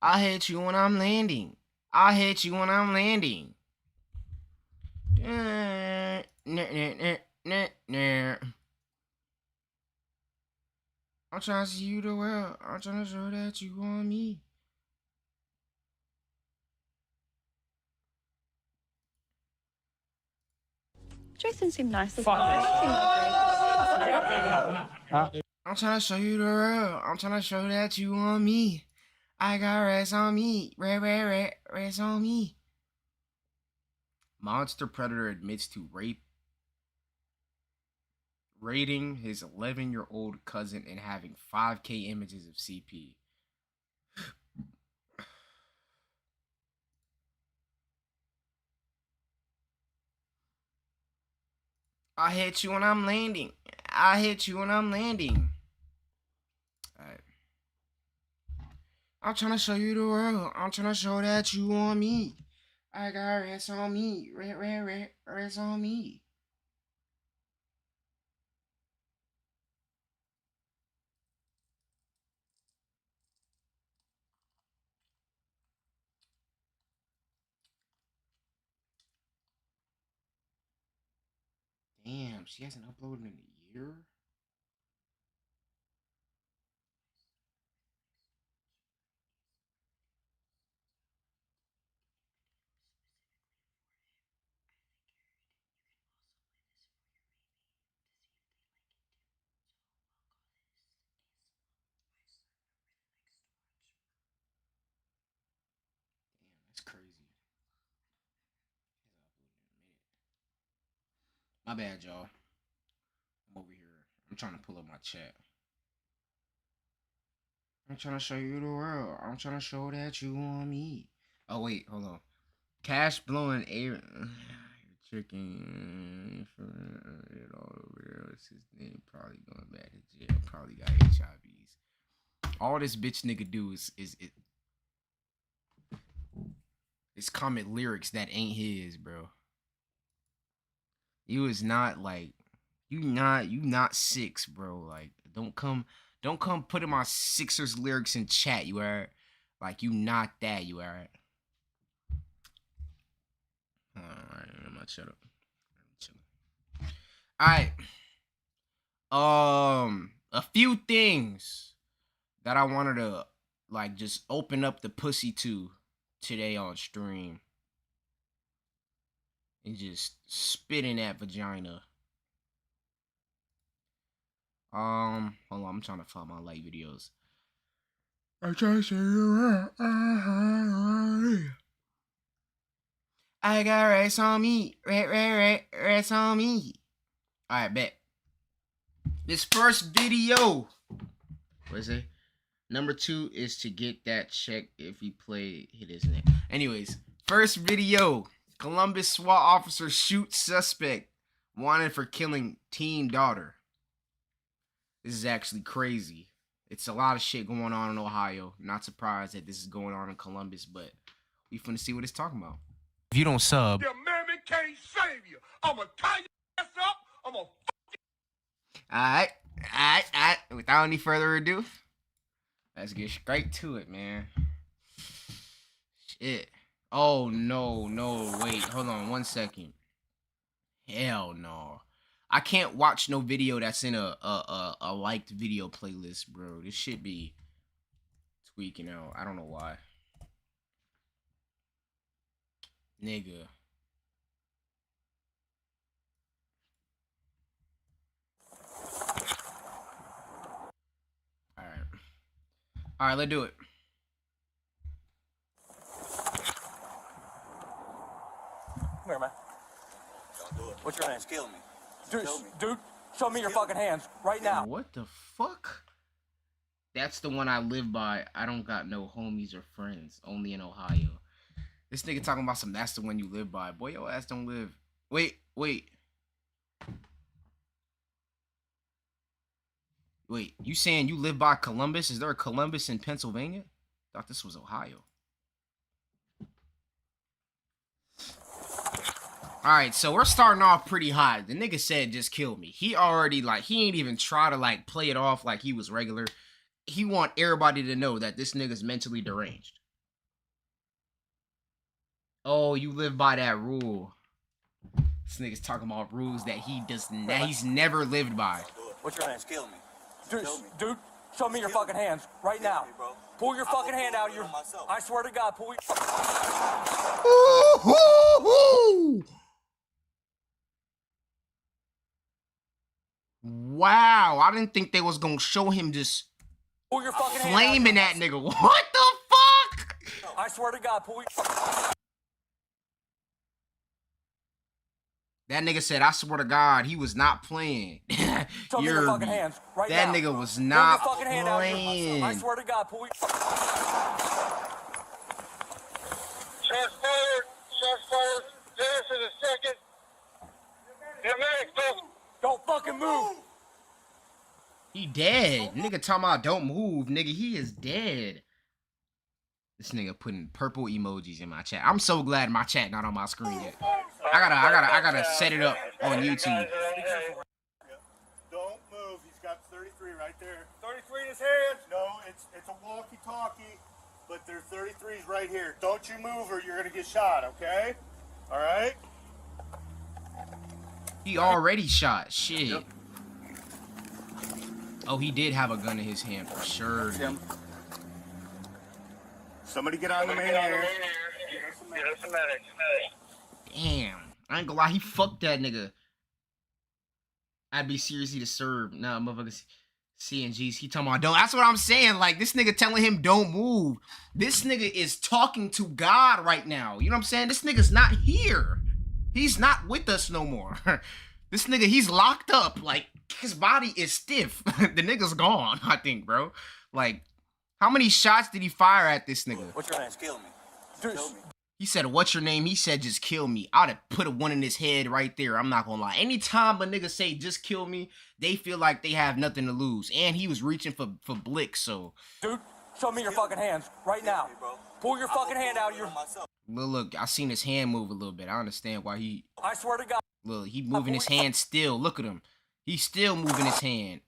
I hit you when I'm landing. I hit you when I'm landing. I'm trying to see you the world. I'm trying to show that you want me. Jason seemed nice as Fuck well. Huh? I'm trying to show you the world. I'm trying to show that you want me. I got rest on me. Rest on me. Monster Predator admits to raiding his 11-year-old cousin and having 5K images of CP. I hit you when I'm landing. I hit you when I'm landing. Alright. I'm trying to show you the world. I'm trying to show that you want me. I got rest on me. Rest on me. Damn, she hasn't uploaded in a year? Damn, that's crazy. My bad, y'all. I'm over here. I'm trying to pull up my chat. I'm trying to show you the world. I'm trying to show that you want me. Oh, wait, hold on. Cash blowing a chicken for it all over there. What's his name? Probably going back to jail. Probably got HIVs. All this bitch nigga do is comment lyrics that ain't his, bro. You is not like you not six, bro. Like don't come putting my Sixers lyrics in chat. You are like you not that. You are. Alright, I'm gonna shut up. Alright. A few things that I wanted to like just open up the pussy to today on stream. And just spit in that vagina. Hold on, I'm trying to find my light videos. I'm trying to show you around. I got rest on me. Rest on me. Alright, bet. This first video. What is it? Number 2 is to get that check if he play hit his neck. Anyways, first video. Columbus SWAT officer shoots suspect wanted for killing teen daughter. This is actually crazy. It's a lot of shit going on in Ohio. Not surprised that this is going on in Columbus, but we finna see what it's talking about. If you don't sub, your mammy can't save you. I'ma tie your ass up. I'ma Alright. Without any further ado, let's get straight to it, man. Shit. Oh, no, wait. Hold on 1 second. Hell no. I can't watch no video that's in a liked video playlist, bro. This shit be tweaking out. I don't know why. Nigga. Alright, let's do it. Come here, man. don't do it. What's your name? Just kill me. Dude, show me your fucking hands right now. What the fuck? That's the one I live by. I don't got no homies or friends. Only in Ohio. This nigga talking about some that's the one you live by. Boy, your ass don't live. Wait. Wait, you saying you live by Columbus? Is there a Columbus in Pennsylvania? Thought this was Ohio. Alright, so we're starting off pretty hot. The nigga said just kill me. He already, like, he ain't even try to, like, play it off like he was regular. He want everybody to know that this nigga's mentally deranged. Oh, you live by that rule. This nigga's talking about rules that he's never lived by. What's your name? Kill me. Dude, show me your fucking hands right now. Pull your fucking hand out of your... I swear to God, pull your... Ooh, wow, I didn't think they was gonna show him just Pull your fucking hand flaming out that nigga. What the fuck? I swear to God, pull your... That nigga said, I swear to God, he was not playing. Show me your fucking hands right that now. nigga was not pull your fucking hand out of your... playing. I swear to God, pull your... Shots fired. Shots fired. Dennis in a second. Yeah, Max, Don't fucking move. He dead. Nigga talking about don't move. Nigga, he is dead. This nigga putting purple emojis in my chat. I'm so glad my chat not on my screen yet. I gotta set it up on YouTube. Don't move. He's got 33 right there. 33 in his hands. No, it's a walkie-talkie, but there's 33s right here. Don't you move or you're gonna get shot. Okay? All right. He already shot. Shit. Yep. Oh, he did have a gun in his hand for sure. Somebody get on the main air. Get us a medic. Damn. I ain't gonna lie, he fucked that nigga. I'd be seriously to serve. Nah, motherfuckers. CNGs. He talking about don't. That's what I'm saying. Like, this nigga telling him don't move. This nigga is talking to God right now. You know what I'm saying? This nigga's not here. He's not with us no more. This nigga, he's locked up. Like, his body is stiff. The nigga's gone, I think, bro. Like, how many shots did he fire at this nigga? What's your name? Kill me. Dude, He said, what's your name? He said, just kill me. I'd have put a one in his head right there. I'm not gonna lie. Anytime a nigga say, just kill me, they feel like they have nothing to lose. And he was reaching for Blick, so. dude, show me your fucking hands right now. Pull your fucking hand out of your... Look, I seen his hand move a little bit. I understand why he... I swear to God. Look, he moving his hand still. Look at him. He's still moving his hand.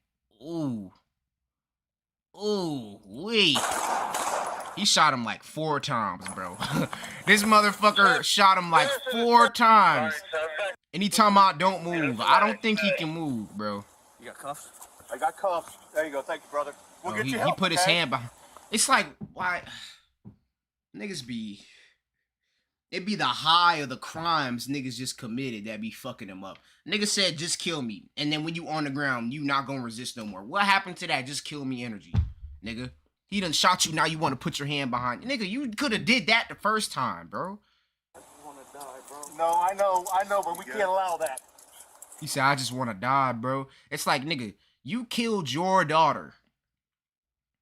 Ooh. Ooh, wait. He shot him like 4 times, bro. This motherfucker shot him like 4 times. And he talking about don't move. I don't think he can move, bro. You got cuffs? I got cuffs. There you go. Thank you, brother. We'll get you He help, put his okay? hand behind. It's like, why? Niggas be... It be the high of the crimes niggas just committed that be fucking them up. Nigga said, just kill me. And then when you on the ground, you not gonna resist no more. What happened to that just kill me energy, nigga? He done shot you, now you want to put your hand behind. Nigga, you could have did that the first time, bro. No, I know, but we can't allow that. He said, I just want to die, bro. It's like, nigga, you killed your daughter.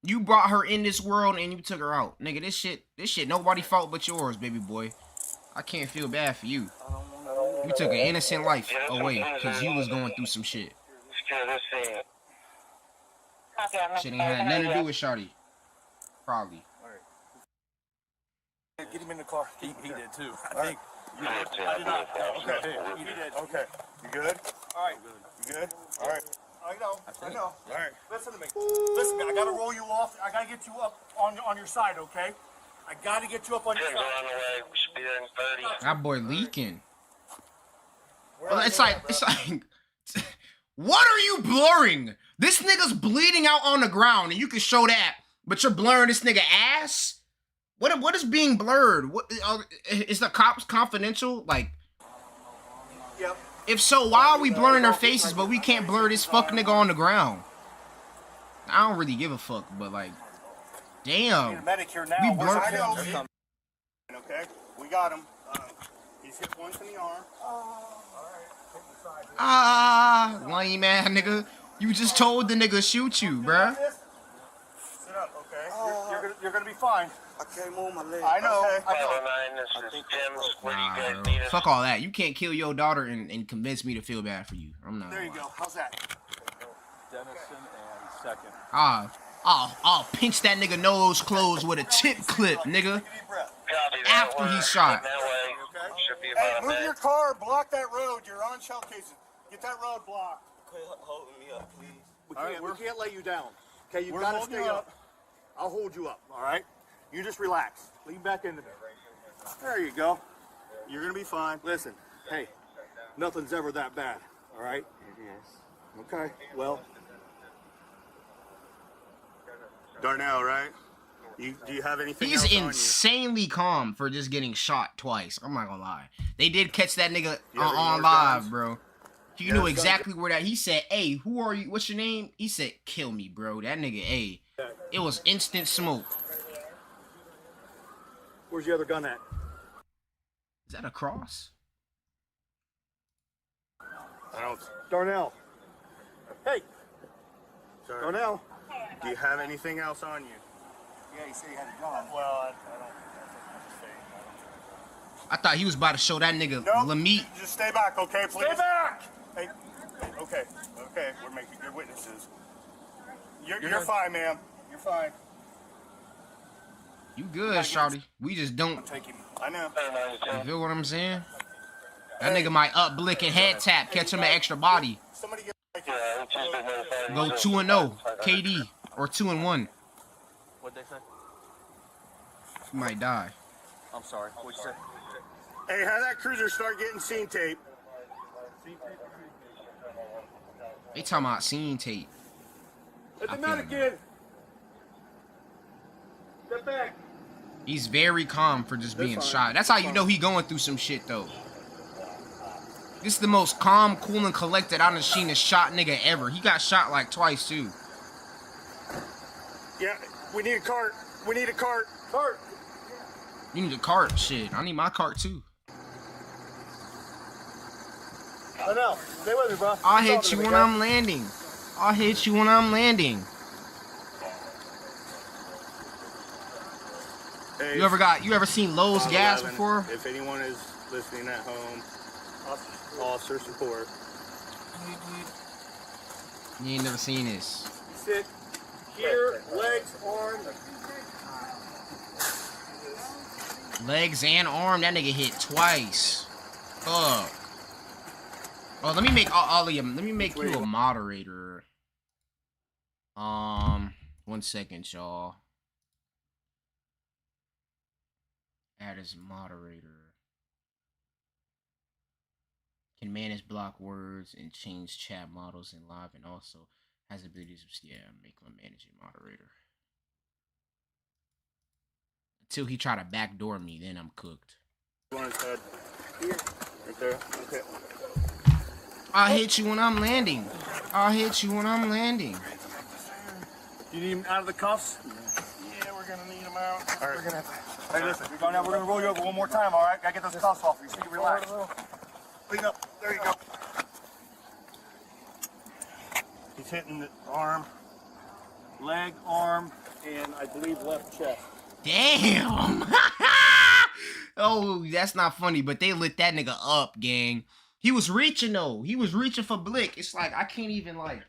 You brought her in this world and you took her out. Nigga, this shit, nobody fault but yours, baby boy. I can't feel bad for you. You took an innocent life away because you was going through some shit. Shit ain't had nothing to do with Shawty. Probably. Get him in the car. He did too. I think. You did. I did not. Okay. He did. Okay. You good? All right. You good? All right. I know. All right. Listen to me. Listen, I gotta roll you off. I gotta get you up on your side, okay? I gotta get you up on your side. That boy leaking. Well, it's like, what are you blurring? This nigga's bleeding out on the ground, and you can show that, but you're blurring this nigga ass? What is being blurred? What is the cops confidential? Like, Yep. if so, why are we blurring their faces, but we can't blur this fuck nigga on the ground? I don't really give a fuck, but like, damn. Need a medic here now. We blur- I know. Okay, we got him. He's hit once in the arm. Lame ass nigga. You just told the nigga shoot you, bruh. Sit up, okay? You're gonna be fine. I can't move my leg. I know. Nah, bro. Fuck all that. You can't kill your daughter and convince me to feel bad for you. I'm not. There you go. How's that? Dennison and second. I'll pinch that nigga nose closed with a tip clip, nigga. Deep breath. After he shot. Okay. Hey, move your car. Block that road. You're on shell cases. Get that road blocked. Quit holding me up, please. We can't lay you down. Okay, you gotta stay up. I'll hold you up. All right. You just relax. Lean back into there. There you go. You're gonna be fine. Listen, hey, nothing's ever that bad. All right? It is. Okay. Well, Darnell, right? Do you have anything He's else on you? insanely calm for just getting shot twice. I'm not gonna lie. They did catch that nigga You have any on more live, guns? bro. He Yeah, knew that's exactly where that. He said, "Hey, who are you? What's your name?" He said, "Kill me, bro." That nigga, hey, it was instant smoke. Where's your other gun at? Is that a cross? I don't. Darnell. Hey. Sorry. Darnell. Do you have anything else on you? Yeah, he said he had a gun. Well, I don't. I thought he was about to show that nigga Nope. Lamit. Just stay back, okay, please? Stay back! Hey, okay, we're making good witnesses. You're fine, ma'am. You're fine. You good, shawty? We just don't. Take him. I know. You feel what I'm saying? That nigga might up blick and head tap, catch him an extra body. Somebody get. Go 2-0, KD, or 2-1. What'd they say? You might die. I'm sorry. What'd you say? Hey, have that cruiser start getting scene tape. They talking about scene tape. Let I them feel out it. again. Step back. He's very calm for just being fine. shot. That's how you know he going through some shit, though. This is the most calm, cool, and collected I done seen a shot nigga ever. He got shot like twice, too. Yeah, we need a cart. We need a cart. Cart. You need a cart. Shit, I need my cart, too. I know. Stay with me, bro. I'll hit you when I'm landing. I'll hit you when I'm landing. Hey, You ever seen Lowe's gas 511, before? If anyone is listening at home, officer support. You ain't never seen this. Sit here, legs, arms. Legs and arm, that nigga hit twice. Fuck. Oh, let me make all of them. Let me make you a moderator. 1 second, y'all. Add as moderator. Can manage block words and change chat models in live, and also has abilities of make him a managing moderator. Until he try to backdoor me, then I'm cooked. On his head. Here. Right there. Okay. I'll hit you when I'm landing. I'll hit you when I'm landing. You need him out of the cuffs? Yeah, we're gonna need him out. All right. We're gonna have to... Hey, listen, now we're gonna roll you over one more time, all right? Gotta get those cuffs off you, so you can relax. Clean up. There you go. He's hitting the arm, leg, arm, and I believe left chest. Damn. Oh, that's not funny, but they lit that nigga up, gang. He was reaching, though. He was reaching for Blick. It's like, I can't even, like...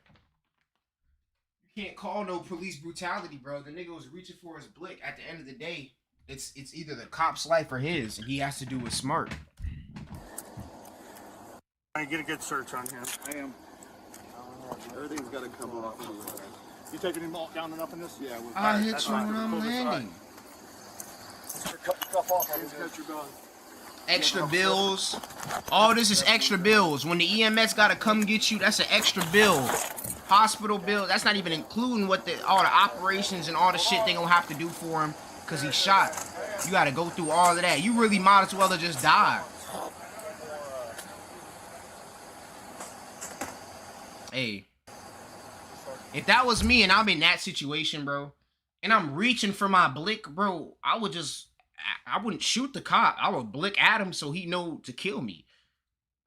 You can't call no police brutality, bro. The nigga was reaching for his Blick. At the end of the day, it's either the cop's life or his, and he has to do what's smart. I get a good search on him. I am. Everything's got to come off. You taking him down enough in this? Yeah. I'll hit you when I'm landing. Cut the cuff off. Cut your gun. Extra bills. All this is extra bills. When the EMS gotta come get you, that's an extra bill. Hospital bill. That's not even including what all the operations and all the shit they gonna have to do for him because he's shot. You gotta go through all of that. You really might as well have just died. Hey, if that was me and I'm in that situation, bro, and I'm reaching for my Blick, bro, I wouldn't shoot the cop. I would Blick at him so he know to kill me.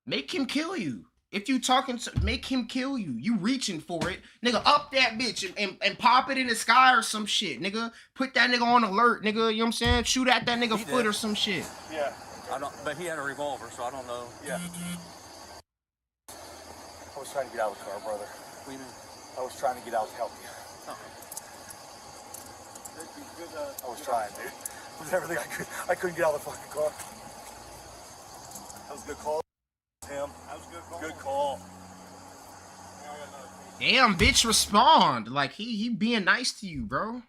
Make him kill you. If you talking, make him kill you. You reaching for it. Nigga, up that bitch and pop it in the sky or some shit, nigga. Put that nigga on alert, nigga. You know what I'm saying? Shoot at that nigga foot or some shit. Yeah. I don't, but he had a revolver, so I don't know. Yeah. I was trying to get out of the car, brother. What do you mean? I was trying to get out to help you. Oh. I was trying, dude. It was everything I could. I couldn't get out of the fucking car. That was a good call, Tim. That was a good call. Good call. Damn, bitch, respond. Like, he being nice to you, bro.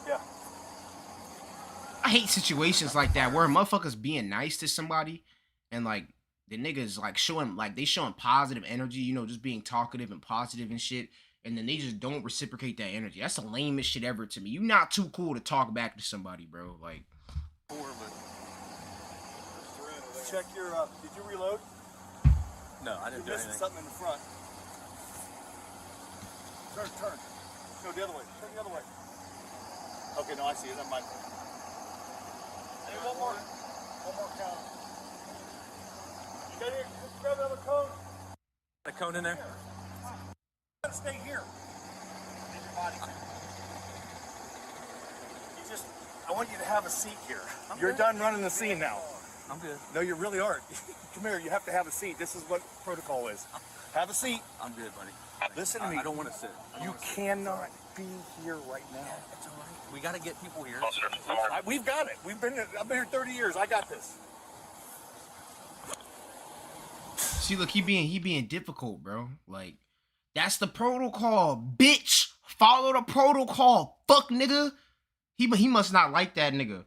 Yeah. I hate situations like that where a motherfucker's being nice to somebody and like the niggas like showing positive energy, you know, just being talkative and positive and shit, and then they just don't reciprocate that energy. That's the lamest shit ever to me. You not too cool to talk back to somebody, bro. Like, check your, did you reload? No, I didn't do You're missing anything. something in the front. Turn. No, the other way. Turn the other way. Okay, no, I see it. That might be. Hey, one more count. You got here? Just grab another cone. The cone in there? You gotta stay here. Leave your body. I want you to have a seat here. You're done running the scene now. I'm good. No, you really aren't. Come here, you have to have a seat. This is what protocol is. Have a seat. I'm good, buddy. Listen to me. I don't want to sit. You cannot be here right now. It's all right. We got to get people here. We've got it. I've been here 30 years. I got this. see, look, he being difficult, bro. Like, that's the protocol, bitch. Follow the protocol, fuck nigga. He must not like that nigga.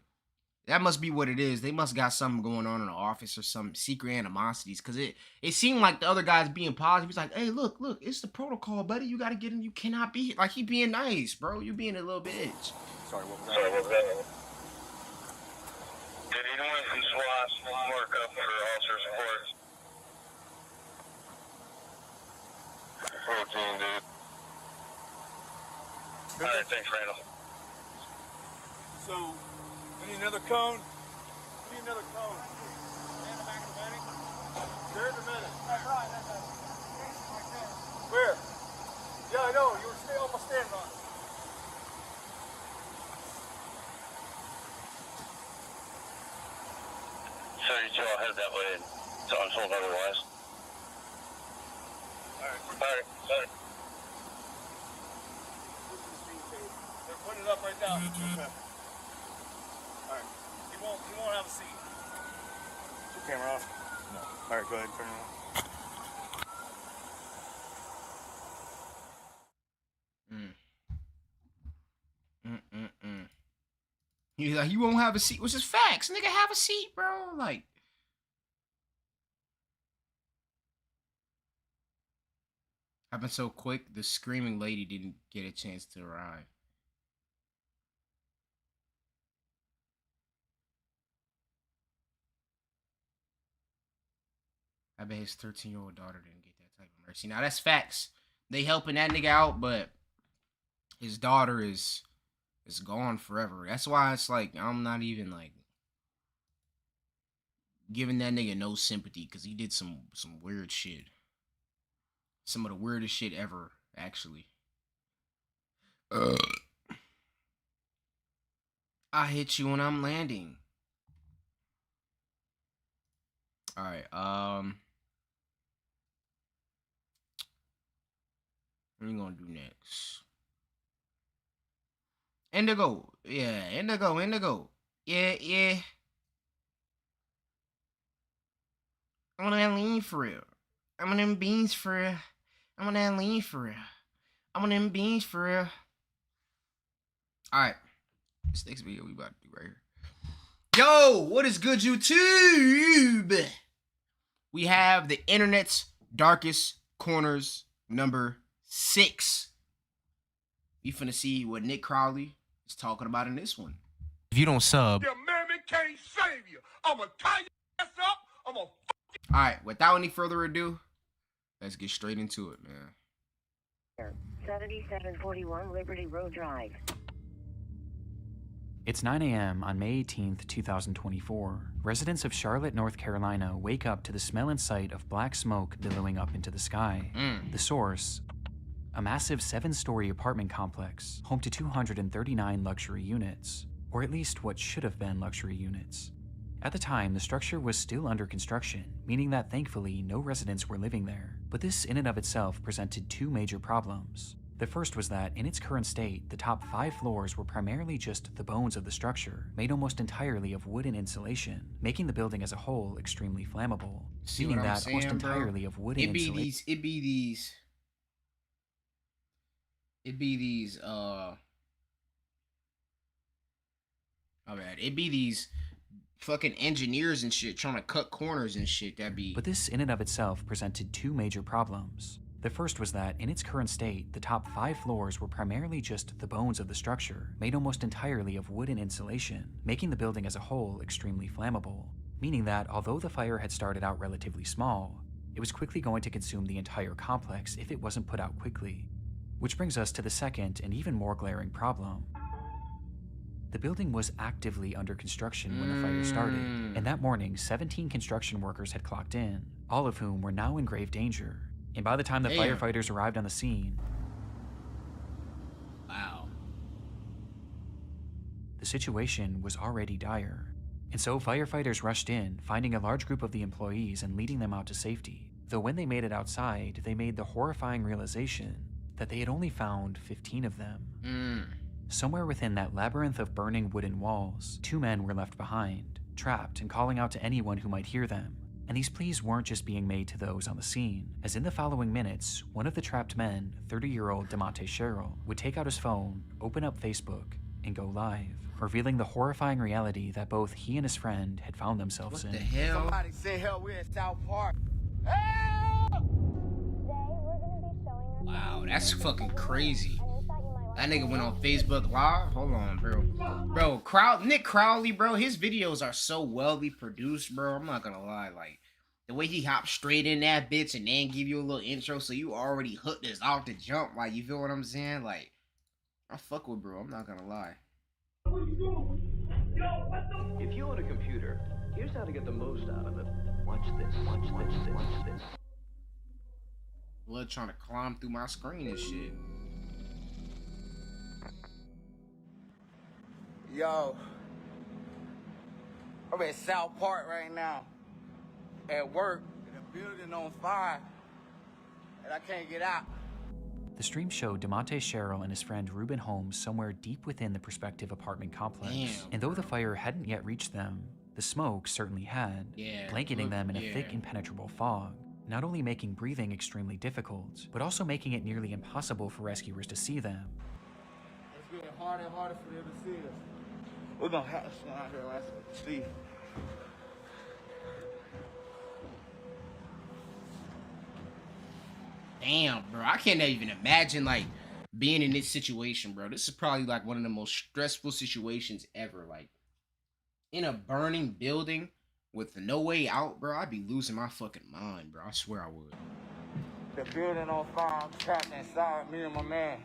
That must be what it is. They must got something going on in the office or some secret animosities. Cause it seemed like the other guy's being positive. He's like, hey, look, it's the protocol, buddy. You gotta get in. You cannot be here. Like, he being nice, bro. You being a little bitch. Sorry, what was that? Did anyone from SWAT work up for officer support? 14, dude. Alright, thanks, Randall. So, we need another cone. We need another cone. Stand in the back of the medic. There in the medic. That's right. Where? Yeah, I know. You were almost standing on it. So you two all head that way until I'm told otherwise. Alright. They're putting it up right now. Okay. Alright. He won't have a seat. Is your camera off? No. Alright, go ahead and turn it on. He's like, you won't have a seat, which is facts. Nigga, have a seat, bro. Like, happened so quick, the screaming lady didn't get a chance to arrive. I bet his 13-year-old daughter didn't get that type of mercy. Now, that's facts. They helping that nigga out, but his daughter is gone forever. That's why it's like, I'm not even, like, giving that nigga no sympathy, because he did some weird shit. Some of the weirdest shit ever, actually. I hit you when I'm landing. Alright, what are you gonna do next? Indigo. Yeah, Indigo. Yeah. I'm on that lean for real. I'm on them beans for real. I'm on that lean for real. I'm on them beans for real. Alright. This next video we about to do right here. Yo, what is good, YouTube? We have the internet's darkest corners number 6. We finna see what Nick Crowley is talking about in this one. If you don't sub. The amendment can't save you. I'm gonna tie your ass up. I'm gonna. Alright, without any further ado, let's get straight into it, man. 7741 Liberty Road Drive. It's 9 a.m. on May 18th, 2024. Residents of Charlotte, North Carolina wake up to the smell and sight of black smoke billowing up into the sky. The source, a massive 7-story apartment complex, home to 239 luxury units, or at least what should have been luxury units. At the time, the structure was still under construction, meaning that thankfully no residents were living there. But this in and of itself presented 2 major problems. The first was that, in its current state, the top 5 floors were primarily just the bones of the structure, made almost entirely of wood and insulation, making the building as a whole extremely flammable. See meaning what I'm that saying, almost bro? entirely of wood and It be insulation. these fucking engineers and shit trying to cut corners and shit. That'd be. But this in and of itself presented two major problems. The first was that, in its current state, the top 5 floors were primarily just the bones of the structure, made almost entirely of wood and insulation, making the building as a whole extremely flammable, meaning that although the fire had started out relatively small, it was quickly going to consume the entire complex if it wasn't put out quickly. Which brings us to the second and even more glaring problem. The building was actively under construction when the fire started, and that morning 17 construction workers had clocked in, all of whom were now in grave danger. And by the time the firefighters arrived on the scene, wow, the situation was already dire. And so firefighters rushed in, finding a large group of the employees and leading them out to safety. Though when they made it outside, they made the horrifying realization that they had only found 15 of them. Somewhere within that labyrinth of burning wooden walls, 2 men were left behind, trapped and calling out to anyone who might hear them. And these pleas weren't just being made to those on the scene, as in the following minutes, one of the trapped men, 30-year-old DeMonte Sherrill, would take out his phone, open up Facebook, and go live, revealing the horrifying reality that both he and his friend had found themselves what the in. hell? Somebody say hell, we're in South Park. Wow, that's fucking crazy. That nigga went on Facebook Live. Hold on, bro. Bro, Nick Crowley, bro, his videos are so wellly produced, bro. I'm not gonna lie. Like, the way he hopped straight in that bitch and then give you a little intro so you already hooked us off the jump. Like, you feel what I'm saying? Like, I fuck with bro. I'm not gonna lie. If you own a computer, here's how to get the most out of it. Watch this, watch this, watch this. Blood trying to climb through my screen and shit. Yo, I'm at South Park right now. At work, and the building on fire, and I can't get out. The stream showed DeMonte Sherrill and his friend Ruben Holmes somewhere deep within the prospective apartment complex. Damn, and though the fire hadn't yet reached them, the smoke certainly had, blanketing them in a thick impenetrable fog, not only making breathing extremely difficult, but also making it nearly impossible for rescuers to see them. It's getting harder and harder for them to see us. We're gonna have to stand out here last see. Damn, bro. I can't even imagine, like, being in this situation, bro. This is probably, like, one of the most stressful situations ever. Like, in a burning building with no way out, bro, I'd be losing my fucking mind, bro. I swear I would. The building on fire, I'm trapped inside, me and my man.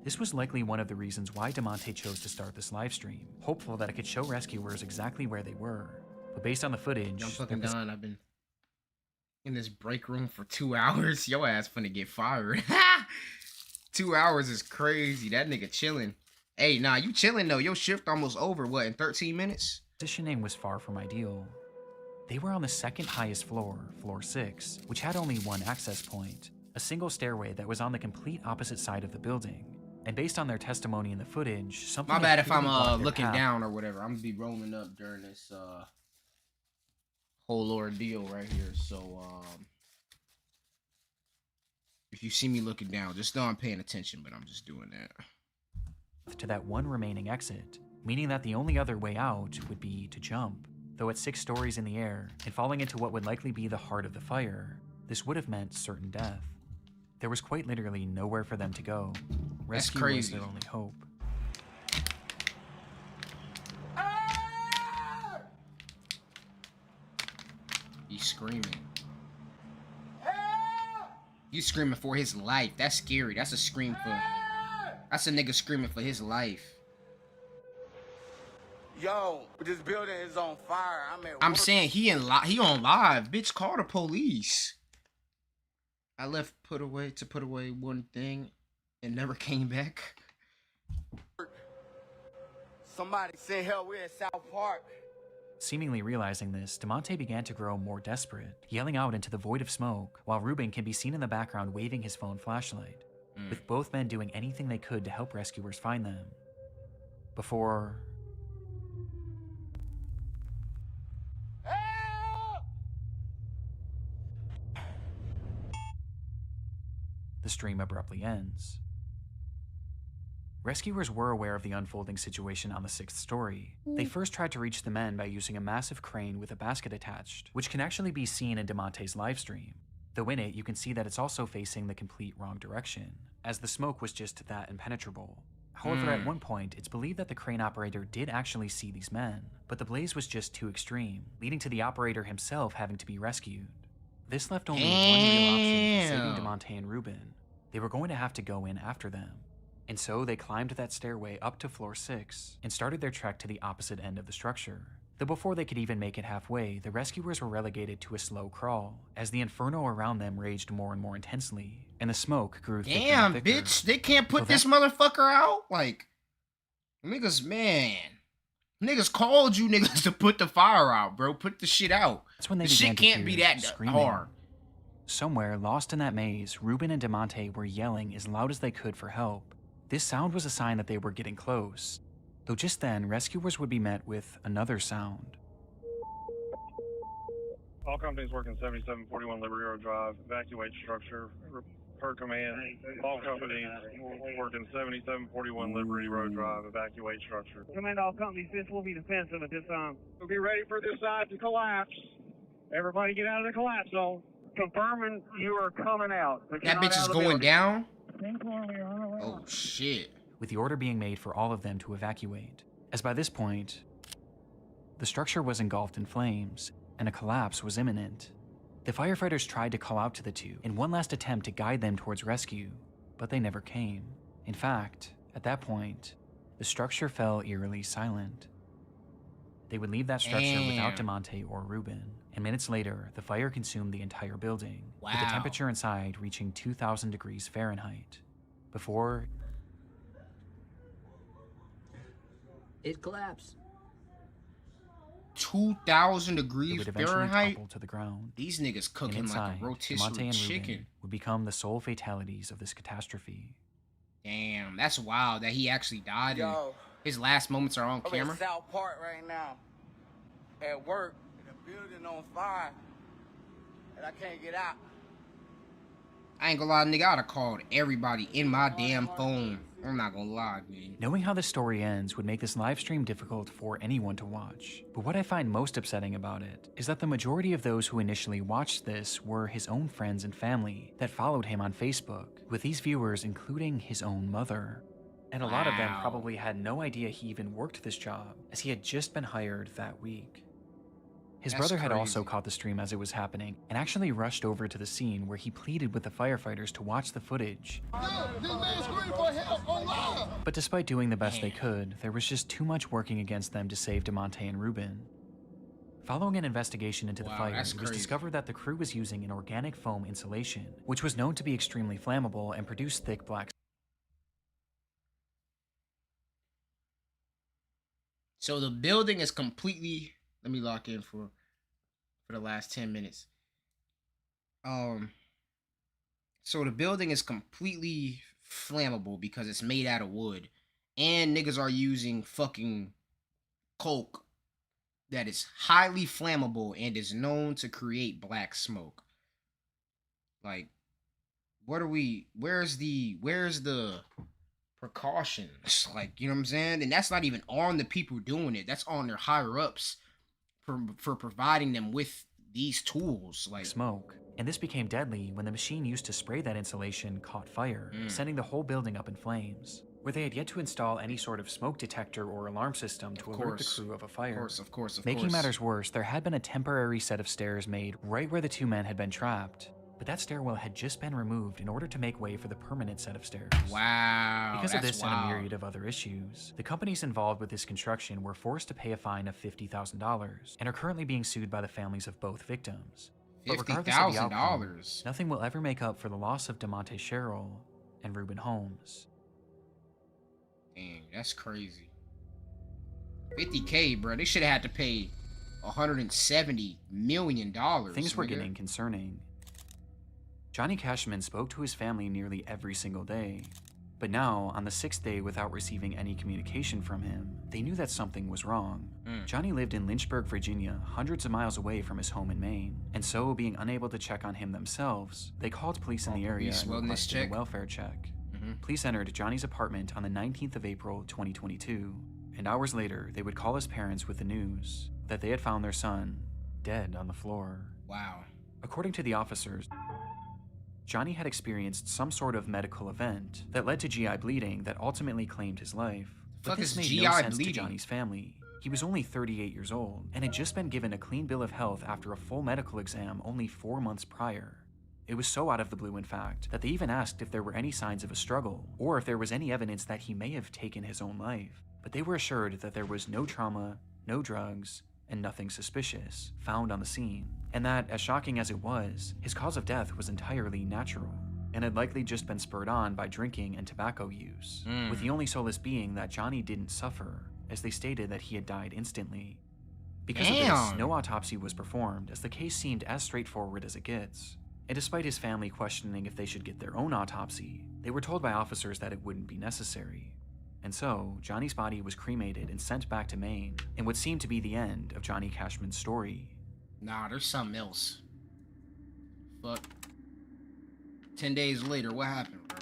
This was likely one of the reasons why DeMonte chose to start this live stream, hopeful that it could show rescuers exactly where they were. But based on the footage, I'm fucking done. I've been in this break room for 2 hours. Your ass finna get fired. 2 hours is crazy. That nigga chilling. Hey, nah, you chilling though. Your shift almost over, what, in 13 minutes? Positioning was far from ideal. They were on the second highest floor, floor 6, which had only one access point, a single stairway that was on the complete opposite side of the building. And based on their testimony in the footage, something... My bad if I'm blocked their looking path. down or whatever. I'm gonna be rolling up during this whole ordeal right here. So if you see me looking down, just know I'm paying attention, but I'm just doing that. To that one remaining exit, meaning that the only other way out would be to jump. Though at 6 stories in the air and falling into what would likely be the heart of the fire, this would have meant certain death. There was quite literally nowhere for them to go. Rescue was their only hope. He's screaming. He's screaming for his life. That's scary. That's a scream for... That's a nigga screaming for his life. Yo, this building is on fire. I'm saying he on live. Bitch, call the police. I left put away one thing and never came back. Somebody say hell, we're in South Park. Seemingly realizing this, DeMonte began to grow more desperate, yelling out into the void of smoke, while Ruben can be seen in the background waving his phone flashlight, with both men doing anything they could to help rescuers find them. Before... the stream abruptly ends. Rescuers were aware of the unfolding situation on the 6th story. They first tried to reach the men by using a massive crane with a basket attached, which can actually be seen in DeMonte's livestream. Though in it, you can see that it's also facing the complete wrong direction, as the smoke was just that impenetrable. However, at one point, it's believed that the crane operator did actually see these men, but the blaze was just too extreme, leading to the operator himself having to be rescued. This left only one real option for saving DeMonte and Ruben. They were going to have to go in after them. And so they climbed that stairway up to floor 6 and started their trek to the opposite end of the structure. Though before they could even make it halfway, the rescuers were relegated to a slow crawl, as the inferno around them raged more and more intensely, and the smoke grew thicker Damn, and thicker. bitch, they can't put this motherfucker out? Like, niggas, man. Niggas called you niggas to put the fire out, bro. Put the shit out. That's when they the began shit to can't hear be that screaming. hard. Somewhere, lost in that maze, Ruben and DeMonte were yelling as loud as they could for help. This sound was a sign that they were getting close. Though just then, rescuers would be met with another sound. All companies working 7741 Liberty Road Drive, evacuate structure, per command. All companies working 7741 Liberty Road Drive, evacuate structure. Command all companies, this will be defensive at this time. We'll be ready for this side to collapse. Everybody get out of the collapse zone. Confirming you are coming out. That bitch is going down? Oh, shit. With the order being made for all of them to evacuate, as by this point, the structure was engulfed in flames, and a collapse was imminent. The firefighters tried to call out to the two in one last attempt to guide them towards rescue, but they never came. In fact, at that point, the structure fell eerily silent. They would leave that structure without DeMonte or Ruben, and minutes later, the fire consumed the entire building, with the temperature inside reaching 2,000 degrees Fahrenheit, before it collapsed. 2,000 degrees would eventually Fahrenheit? topple to the ground. These niggas cooking And inside, like a DeMonte rotisserie and chicken. Ruben would become the sole fatalities of this catastrophe. Damn, that's wild that he actually died and Yo, his last moments are on I'm camera. in South Park right now, at work, and the building on fire, and I can't get out. I ain't gonna lie, nigga, I'd have called everybody in my damn phone. I'm not gonna lie, man. Knowing how the story ends would make this live stream difficult for anyone to watch. But what I find most upsetting about it is that the majority of those who initially watched this were his own friends and family that followed him on Facebook, with these viewers including his own mother. And a lot of them probably had no idea he even worked this job, as he had just been hired that week. His brother had also caught the stream as it was happening and actually rushed over to the scene where he pleaded with the firefighters to watch the footage. But despite doing the best they could, there was just too much working against them to save DeMonte and Ruben. Following an investigation into the fire, it was discovered that the crew was using an organic foam insulation, which was known to be extremely flammable and produce thick black. So the building is completely... Let me lock in for the last 10 minutes. So the building is completely flammable because it's made out of wood. And niggas are using fucking coke that is highly flammable and is known to create black smoke. Like, where's the precautions? Like, you know what I'm saying? And that's not even on the people doing it. That's on their higher ups for providing them with these tools. Like smoke. And this became deadly when the machine used to spray that insulation caught fire, sending the whole building up in flames, where they had yet to install any sort of smoke detector or alarm system to alert the crew of a fire. Of course. Making matters worse, there had been a temporary set of stairs made right where the two men had been trapped, but that stairwell had just been removed in order to make way for the permanent set of stairs. Wow. Because of this and a myriad of other issues, the companies involved with this construction were forced to pay a fine of $50,000 and are currently being sued by the families of both victims. But regardless of the outcome, nothing will ever make up for the loss of DeMonte Sherrill and Ruben Holmes. Dang, that's crazy. 50K, bro. They should have had to pay $170 million. Things were getting concerning. Johnny Cashman spoke to his family nearly every single day, but now, on the 6th day without receiving any communication from him, they knew that something was wrong. Johnny lived in Lynchburg, Virginia, hundreds of miles away from his home in Maine, and so, being unable to check on him themselves, they called police in the area and requested a welfare check. Police entered Johnny's apartment on the 19th of April, 2022, and hours later, they would call his parents with the news that they had found their son dead on the floor. Wow. According to the officers, Johnny had experienced some sort of medical event that led to GI bleeding that ultimately claimed his life. But this made no sense to Johnny's family. He was only 38 years old and had just been given a clean bill of health after a full medical exam only 4 months prior. It was so out of the blue, in fact, that they even asked if there were any signs of a struggle or if there was any evidence that he may have taken his own life. But they were assured that there was no trauma, no drugs, and nothing suspicious found on the scene, and that, as shocking as it was, his cause of death was entirely natural and had likely just been spurred on by drinking and tobacco use, with the only solace being that Johnny didn't suffer, as they stated that he had died instantly. Because of this, no autopsy was performed, as the case seemed as straightforward as it gets. And despite his family questioning if they should get their own autopsy, they were told by officers that it wouldn't be necessary. And so, Johnny's body was cremated and sent back to Maine, in what seemed to be the end of Johnny Cashman's story. Nah, there's something else. Fuck. 10 days later, what happened, bro?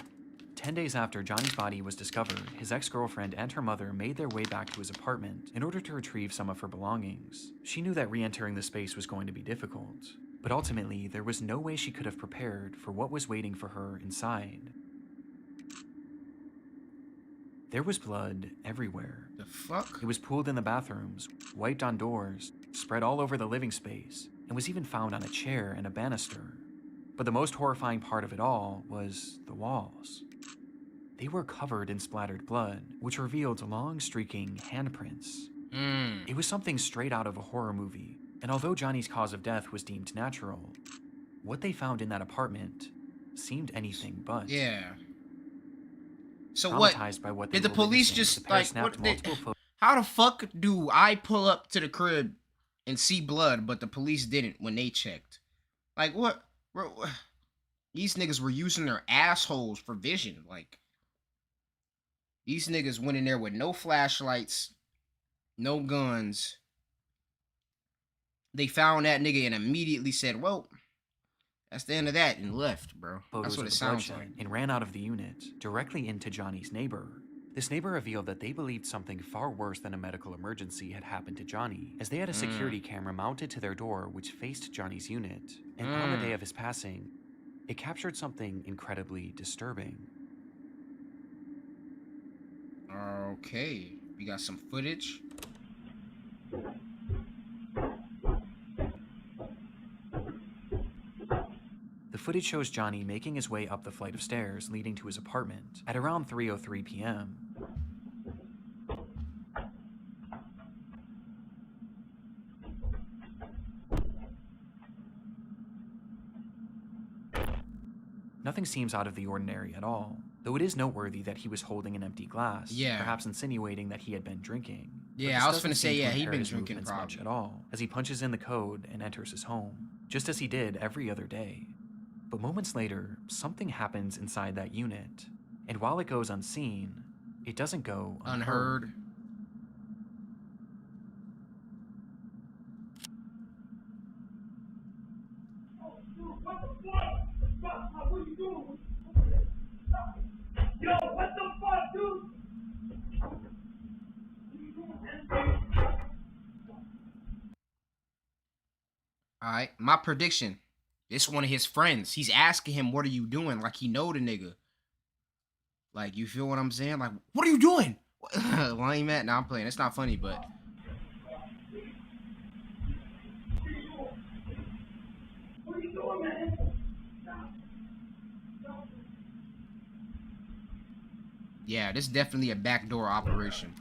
10 days after Johnny's body was discovered, his ex-girlfriend and her mother made their way back to his apartment in order to retrieve some of her belongings. She knew that re-entering the space was going to be difficult, but ultimately, there was no way she could have prepared for what was waiting for her inside. There was blood everywhere. The fuck? It was pooled in the bathrooms, wiped on doors, spread all over the living space, and was even found on a chair and a banister. But the most horrifying part of it all was the walls. They were covered in splattered blood, which revealed long streaking handprints. It was something straight out of a horror movie, and although Johnny's cause of death was deemed natural, what they found in that apartment seemed anything but. Yeah. So Traumatized by what did they the were police witnessing, just how the fuck do I pull up to the crib and see blood, but the police didn't when they checked? Like what? Bro, these niggas were using their assholes for vision. Like these niggas went in there with no flashlights, no guns. They found that nigga and immediately said, "Well, that's the end of that," and left, bro. That's what it sounds like. And ran out of the unit directly into Johnny's neighbor. This neighbor revealed that they believed something far worse than a medical emergency had happened to Johnny, as they had a security camera mounted to their door which faced Johnny's unit, and on the day of his passing, it captured something incredibly disturbing. Okay, we got some footage. The footage shows Johnny making his way up the flight of stairs leading to his apartment at around 3:03 p.m. Nothing seems out of the ordinary at all, though it is noteworthy that he was holding an empty glass, perhaps insinuating that he had been drinking. Yeah, I was finna say, yeah, he'd been drinking much at all, as he punches in the code and enters his home, just as he did every other day. But moments later, something happens inside that unit, and while it goes unseen, it doesn't go unheard. Yo, what the fuck, dude? Alright, my prediction. This one of his friends. He's asking him, "What are you doing?" Like he know the nigga. Like, you feel what I'm saying? Like, what are you doing? Lame at? Nah, I'm playing. It's not funny, but What are you doing, man? yeah, this is definitely a backdoor operation.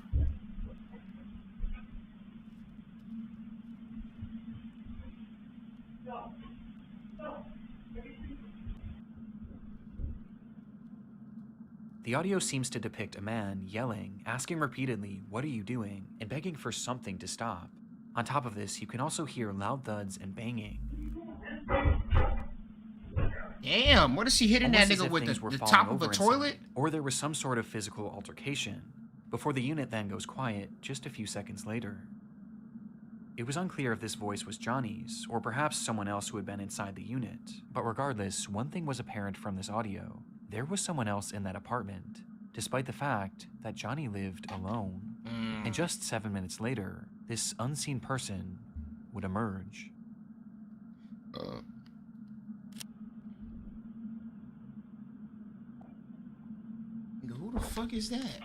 The audio seems to depict a man yelling, asking repeatedly, "What are you doing?" and begging for something to stop. On top of this, you can also hear loud thuds and banging. Damn, what is he hitting Almost that as nigga if with things were the falling top of a over toilet? inside, or there was some sort of physical altercation, before the unit then goes quiet just a few seconds later. It was unclear if this voice was Johnny's, or perhaps someone else who had been inside the unit, but regardless, one thing was apparent from this audio. there was someone else in that apartment, despite the fact that Johnny lived alone. And just 7 minutes later, this unseen person would emerge. Who the fuck is that?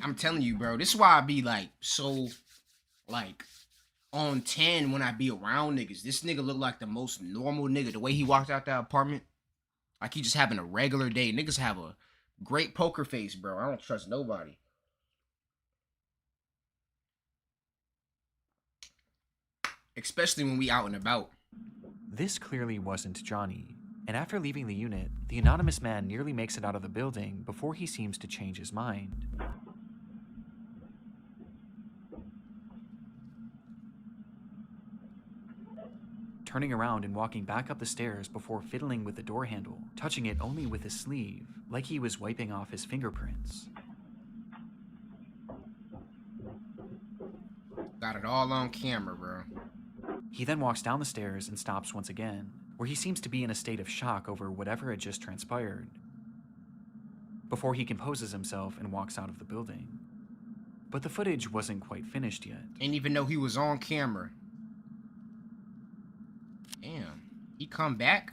I'm telling you, bro. This is why I be like so like on 10 when I be around niggas. This nigga look like the most normal nigga. The way he walked out that apartment, like he just having a regular day. Niggas have a great poker face, bro. I don't trust nobody. Especially when we out and about. This clearly wasn't Johnny. And after leaving the unit, the anonymous man nearly makes it out of the building before he seems to change his mind. Turning around and walking back up the stairs before fiddling with the door handle, touching it only with his sleeve, like he was wiping off his fingerprints. Got it all on camera, bro. He then walks down the stairs and stops once again, where he seems to be in a state of shock over whatever had just transpired, before he composes himself and walks out of the building. But the footage wasn't quite finished yet. Didn't even know he was on camera. Damn. He come back?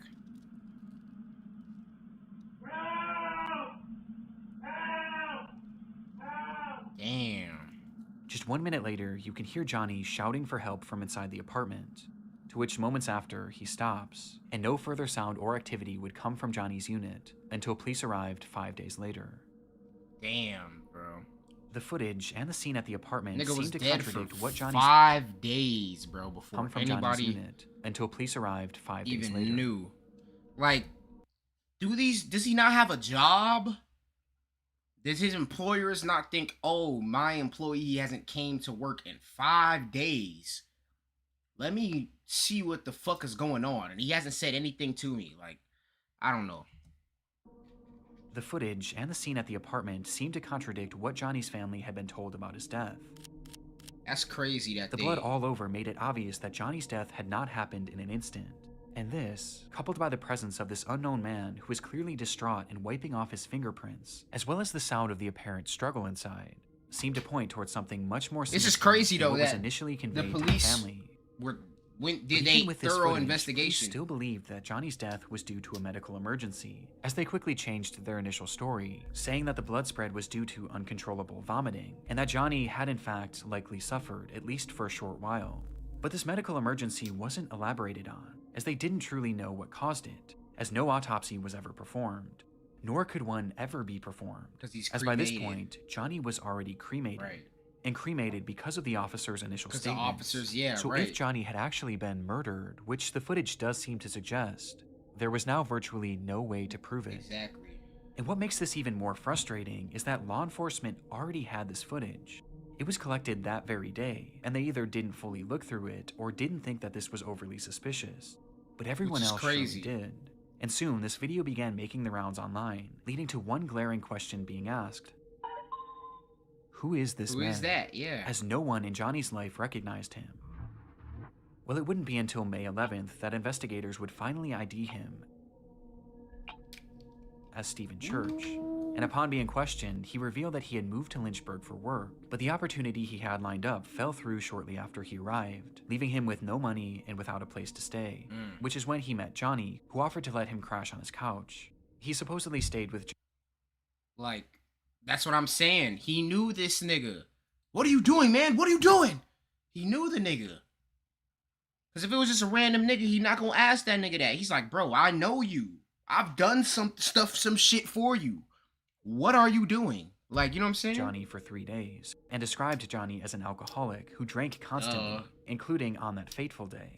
Damn. Just 1 minute later, you can hear Johnny shouting for help from inside the apartment, to which moments after, he stops, and no further sound or activity would come from Johnny's unit until police arrived 5 days later. Damn, bro. The footage and the scene at the apartment Nigga was seemed to dead contradict for what Johnny's 5 days, bro, before come from anybody Johnny's unit until police arrived 5 days even later. knew. Like, does he not have a job? Does his employers not think, oh, my employee hasn't came to work in 5 days? Let me see what the fuck is going on. And he hasn't said anything to me. Like, I don't know. The footage and the scene at the apartment seemed to contradict what Johnny's family had been told about his death. That's crazy that the blood all over made it obvious that Johnny's death had not happened in an instant. And this, coupled by the presence of this unknown man who was clearly distraught and wiping off his fingerprints, as well as the sound of the apparent struggle inside, seemed to point towards something much more sinister. This is crazy though, what that was initially conveyed the to police the family. did a thorough investigation. Still believed that Johnny's death was due to a medical emergency, as they quickly changed their initial story, saying that the blood spread was due to uncontrollable vomiting, and that Johnny had in fact likely suffered, at least for a short while. But this medical emergency wasn't elaborated on, as they didn't truly know what caused it, as no autopsy was ever performed, nor could one ever be performed, as by this point, Johnny was already cremated. Right. And cremated because of the officer's initial statements. The officers, yeah, so right. if Johnny had actually been murdered, which the footage does seem to suggest, there was now virtually no way to prove it. Exactly. And what makes this even more frustrating is that law enforcement already had this footage. It was collected that very day, and they either didn't fully look through it or didn't think that this was overly suspicious. But everyone else surely did. And soon this video began making the rounds online, leading to one glaring question being asked. Who is this man? Who is that? Yeah. As no one in Johnny's life recognized him. Well, it wouldn't be until May 11th that investigators would finally ID him as Stephen Church. And upon being questioned, he revealed that he had moved to Lynchburg for work, but the opportunity he had lined up fell through shortly after he arrived, leaving him with no money and without a place to stay, which is when he met Johnny, who offered to let him crash on his couch. He supposedly stayed with Like, that's what I'm saying. He knew this nigga. What are you doing, man? What are you doing? He knew the nigga. Because if it was just a random nigga, he not gonna ask that nigga that. He's like, bro, I know you. I've done some shit for you. What are you doing? Like, you know what I'm saying? Johnny for 3 days, and described Johnny as an alcoholic who drank constantly, including on that fateful day.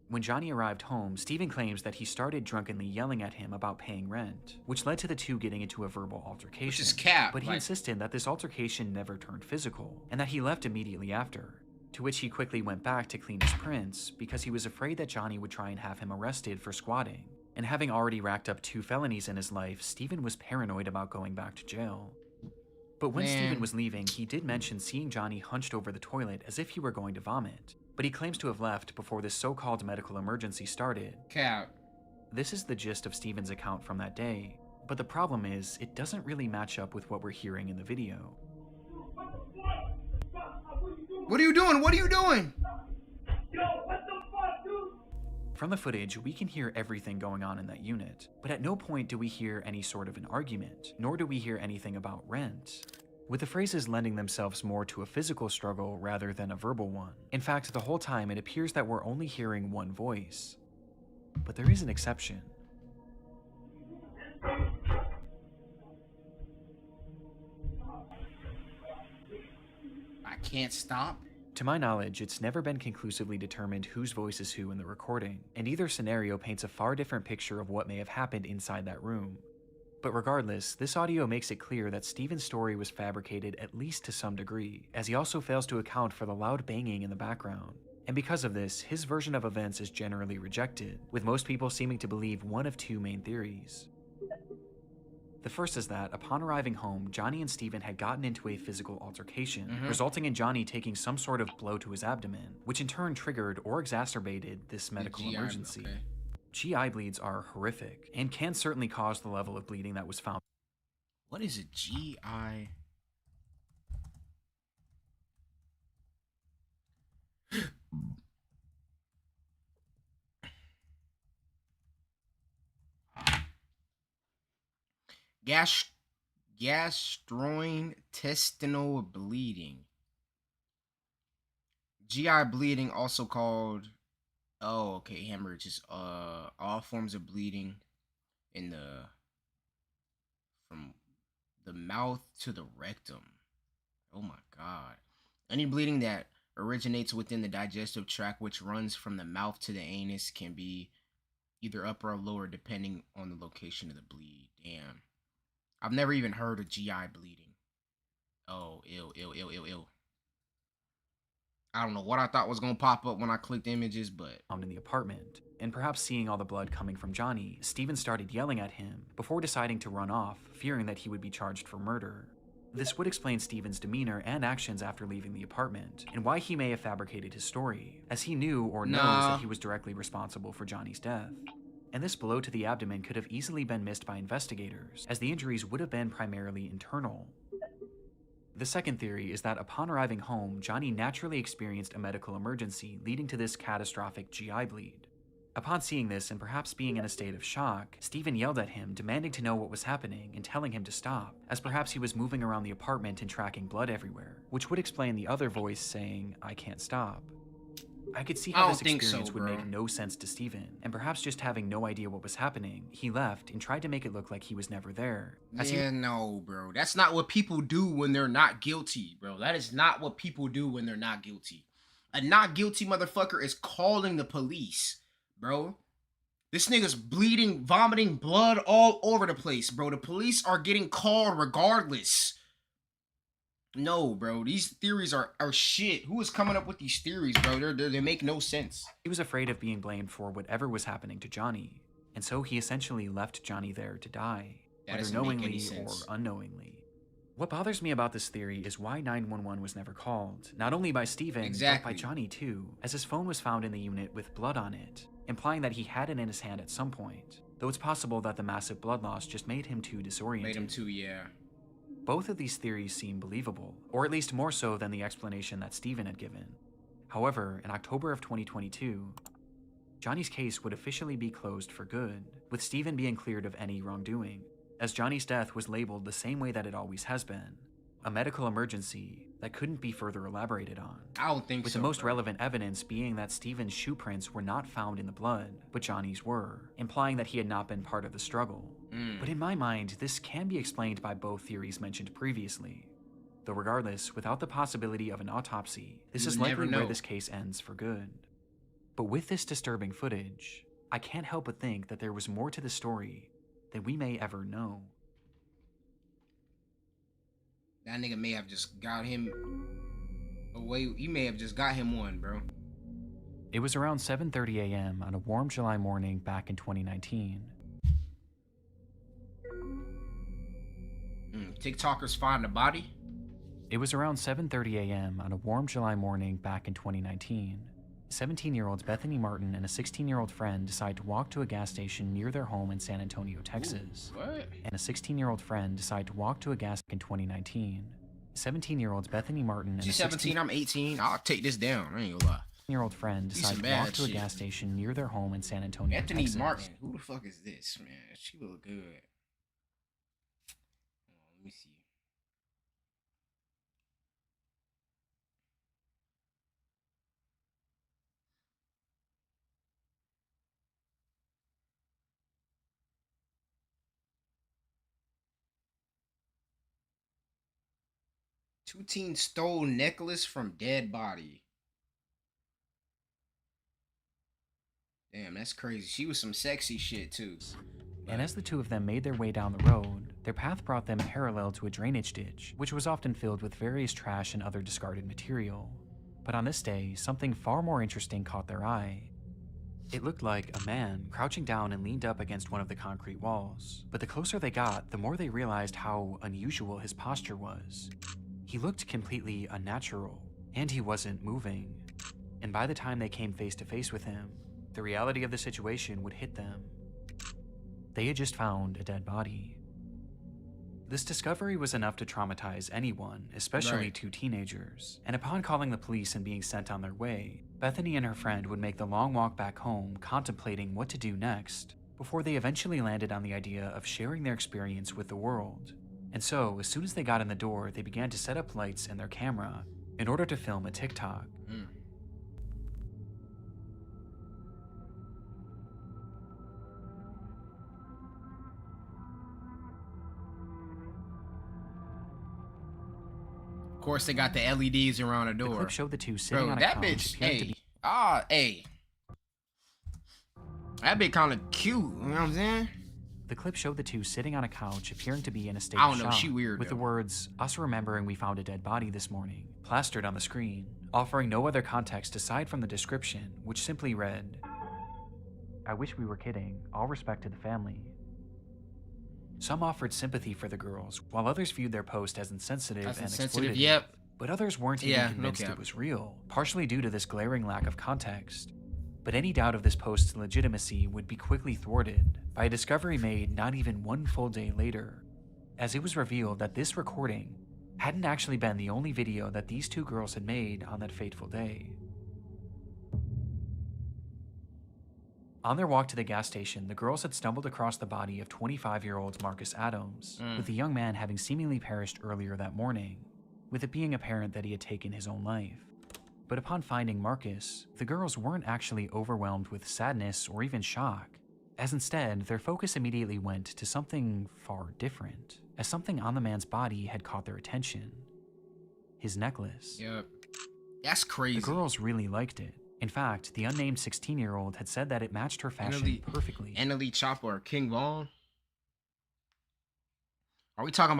When Johnny arrived home, Stephen claims that he started drunkenly yelling at him about paying rent, which led to the two getting into a verbal altercation. Which is cap. But he insisted that this altercation never turned physical, and that he left immediately after, to which he quickly went back to clean his prints because he was afraid that Johnny would try and have him arrested for squatting. And having already racked up 2 felonies in his life, Stephen was paranoid about going back to jail. But when Stephen was leaving, he did mention seeing Johnny hunched over the toilet as if he were going to vomit, but he claims to have left before this so-called medical emergency started. Cap. This is the gist of Steven's account from that day, but the problem is, it doesn't really match up with what we're hearing in the video. What are you doing? What are you doing? Yo, what the fuck, dude? From the footage, we can hear everything going on in that unit, but at no point do we hear any sort of an argument, nor do we hear anything about rent, with the phrases lending themselves more to a physical struggle rather than a verbal one. In fact, the whole time it appears that we're only hearing one voice. But there is an exception. I can't stop. To my knowledge, it's never been conclusively determined whose voice is who in the recording, and either scenario paints a far different picture of what may have happened inside that room. But regardless, this audio makes it clear that Steven's story was fabricated at least to some degree, as he also fails to account for the loud banging in the background. And because of this, his version of events is generally rejected, with most people seeming to believe one of two main theories. The first is that, upon arriving home, Johnny and Steven had gotten into a physical altercation, resulting in Johnny taking some sort of blow to his abdomen, which in turn triggered or exacerbated this medical emergency. Okay. GI bleeds are horrific, and can certainly cause the level of bleeding that was found. What is a GI? Gastrointestinal bleeding. GI bleeding, also called, oh, okay, hemorrhage, is all forms of bleeding from the mouth to the rectum. Oh my God. Any bleeding that originates within the digestive tract, which runs from the mouth to the anus, can be either upper or lower depending on the location of the bleed. Damn. I've never even heard of GI bleeding. Oh, ill. I don't know what I thought was gonna pop up when I clicked images, but found in the apartment. And perhaps seeing all the blood coming from Johnny, Steven started yelling at him before deciding to run off, fearing that he would be charged for murder. This would explain Steven's demeanor and actions after leaving the apartment, and why he may have fabricated his story, as he knew or knows that he was directly responsible for Johnny's death. And this blow to the abdomen could have easily been missed by investigators, as the injuries would have been primarily internal. The second theory is that upon arriving home, Johnny naturally experienced a medical emergency, leading to this catastrophic GI bleed. Upon seeing this, and perhaps being in a state of shock, Steven yelled at him, demanding to know what was happening and telling him to stop, as perhaps he was moving around the apartment and tracking blood everywhere, which would explain the other voice saying, "I can't stop." I could see how this experience would make no sense to Steven, and perhaps just having no idea what was happening, he left and tried to make it look like he was never there. No, bro. That's not what people do when they're not guilty, bro. That is not what people do when they're not guilty. A not guilty motherfucker is calling the police, bro. This nigga's bleeding, vomiting blood all over the place, bro. The police are getting called regardless. No, bro. These theories are shit. Who is coming up with these theories, bro? They make no sense. He was afraid of being blamed for whatever was happening to Johnny, and so he essentially left Johnny there to die, whether knowingly or unknowingly. What bothers me about this theory is why 911 was never called, not only by Steven, but by Johnny too, as his phone was found in the unit with blood on it, implying that he had it in his hand at some point, though it's possible that the massive blood loss just made him too disoriented. Yeah. Both of these theories seem believable, or at least more so than the explanation that Steven had given. However, in October of 2022, Johnny's case would officially be closed for good, with Steven being cleared of any wrongdoing, as Johnny's death was labeled the same way that it always has been, a medical emergency that couldn't be further elaborated on. I don't think so. With the most relevant evidence being that Steven's shoe prints were not found in the blood, but Johnny's were, implying that he had not been part of the struggle. But in my mind, this can be explained by both theories mentioned previously. Though regardless, without the possibility of an autopsy, this is likely where this case ends for good. But with this disturbing footage, I can't help but think that there was more to the story than we may ever know. That nigga may have just got him away. He may have just got him one, bro. It was around 7:30 a.m. on a warm July morning back in 2019. TikTokers find the body? It was around 7:30 a.m. on a warm July morning back in 2019. 17-year-olds Bethany Martin and a 16-year-old friend decide to walk to a gas station near their home in San Antonio, Texas. Ooh, what? And a 16-year-old friend decide to walk to a gas in 2019. 17-year-olds Bethany Martin and a She's 17, I'm 18. I'll take this down. I ain't gonna lie. 16-year-old friend decide to walk to a gas station near their home in San Antonio, Bethany Texas. Martin. Who the fuck is this, man? She look good. Let me see. Two teens stole necklace from dead body. Damn, that's crazy. She was some sexy shit too. And as the two of them made their way down the road, their path brought them parallel to a drainage ditch, which was often filled with various trash and other discarded material. But on this day, something far more interesting caught their eye. It looked like a man crouching down and leaned up against one of the concrete walls. But the closer they got, the more they realized how unusual his posture was. He looked completely unnatural, and he wasn't moving. And by the time they came face to face with him, the reality of the situation would hit them. They had just found a dead body. This discovery was enough to traumatize anyone, especially two teenagers. And upon calling the police and being sent on their way, Bethany and her friend would make the long walk back home, contemplating what to do next, before they eventually landed on the idea of sharing their experience with the world. And so, as soon as they got in the door, they began to set up lights in their camera in order to film a TikTok. Of course, they got the LEDs around the door. The clip showed the two sitting on a that couch, bitch, appearing to hey, be that bitch kind of cute. You know what I'm saying? The clip showed the two sitting on a couch, appearing to be in a state I of don't know, shock, she weird, with though. the words, "Us remembering we found a dead body this morning," plastered on the screen, offering no other context aside from the description, which simply read, "I wish we were kidding. All respect to the family." Some offered sympathy for the girls, while others viewed their post as insensitive That's and insensitive, exploitative. yep. But others weren't Yeah, even no convinced cap. it was real, partially due to this glaring lack of context. But any doubt of this post's legitimacy would be quickly thwarted by a discovery made not even one full day later, as it was revealed that this recording hadn't actually been the only video that these two girls had made on that fateful day. On their walk to the gas station, the girls had stumbled across the body of 25-year-old Marcus Adams, with the young man having seemingly perished earlier that morning, with it being apparent that he had taken his own life. But upon finding Marcus, the girls weren't actually overwhelmed with sadness or even shock, as instead, their focus immediately went to something far different, as something on the man's body had caught their attention. His necklace. Yep. That's crazy. The girls really liked it. In fact, the unnamed 16-year-old had said that it matched her fashion perfectly. Annalie Chopper or King Von? Are we talking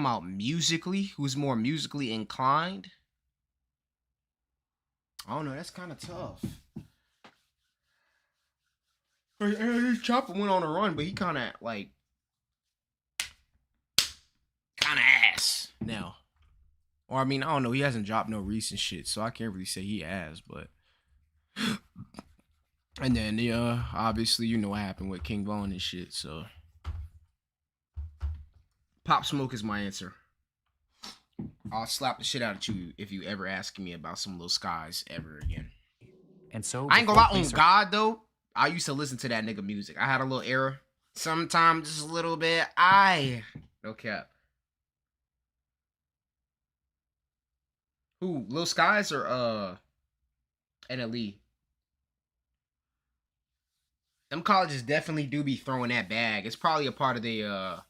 about musically? Who's more musically inclined? I don't know. That's kind of tough. Annalie Chopper went on a run, but he kind of ass now. Or I mean, I don't know. He hasn't dropped no recent shit, so I can't really say he has. But and then obviously you know what happened with King Von and shit. So Pop Smoke is my answer. I'll slap the shit out of you if you ever ask me about some Lil Skies ever again. And so I ain't gonna lie on God though. I used to listen to that nigga music. I had a little era. Sometimes just a little bit. No cap. Who? Lil Skies or NLE? Them colleges definitely do be throwing that bag. It's probably a part of the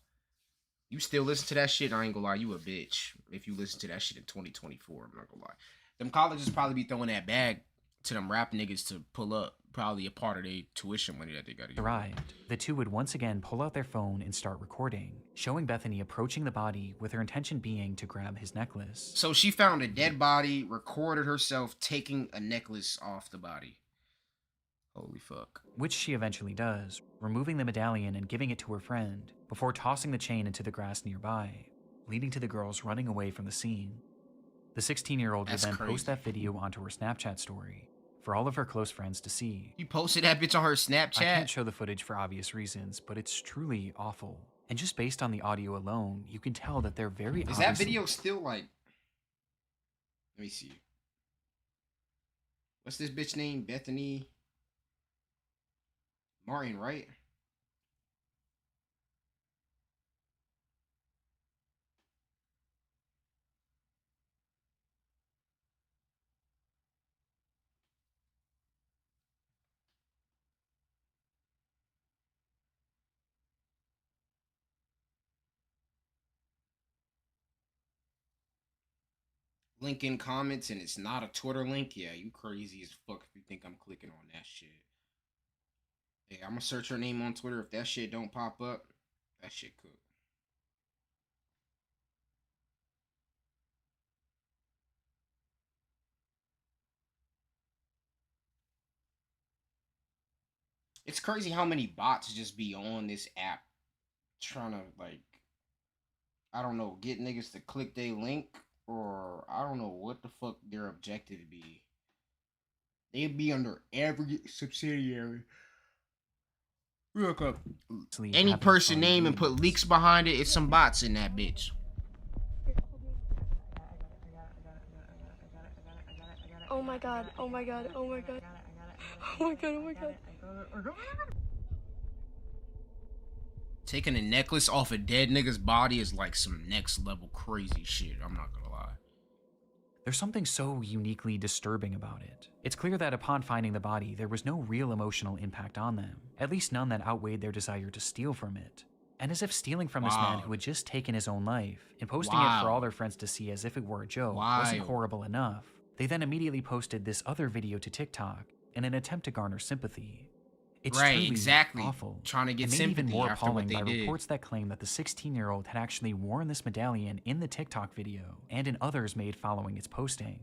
you still listen to that shit? I ain't gonna lie, you a bitch. If you listen to that shit in 2024, I'm not gonna lie. Them colleges probably be throwing that bag to them rap niggas to pull up. Probably a part of their tuition money that they gotta get. Arrived, the two would once again pull out their phone and start recording, showing Bethany approaching the body with her intention being to grab his necklace. So she found a dead body, recorded herself taking a necklace off the body. Holy fuck. Which she eventually does, removing the medallion and giving it to her friend, before tossing the chain into the grass nearby, leading to the girls running away from the scene. The 16-year-old would That's then crazy. post that video onto her Snapchat story for all of her close friends to see. You posted that bitch on her Snapchat? I can't show the footage for obvious reasons, but it's truly awful. And just based on the audio alone, you can tell that they're very Is obviously... that video still like... Let me see. What's this bitch name? Bethany Martin, right? Link in comments, and it's not a Twitter link. Yeah, you crazy as fuck if you think I'm clicking on that shit. Hey, I'm gonna search her name on Twitter. If that shit don't pop up, that shit could. It's crazy how many bots just be on this app trying to, like, I don't know, get niggas to click their link, or I don't know what the fuck their objective be. They'd be under every subsidiary. Real quick. Any person name and put leaks behind it, it's some bots in that bitch. Oh my god, oh my god, oh my god. Oh my god, oh my god. Taking a necklace off a dead nigga's body is like some next level crazy shit. I'm not gonna lie. There's something so uniquely disturbing about it. It's clear that upon finding the body, there was no real emotional impact on them, at least none that outweighed their desire to steal from it. And as if stealing from this man who had just taken his own life and posting it for all their friends to see as if it were a joke wasn't horrible enough, they then immediately posted this other video to TikTok in an attempt to garner sympathy. It's truly awful, trying to get and made sympathy even more after what appalling they by did. reports that claim that the 16-year-old had actually worn this medallion in the TikTok video and in others made following its posting.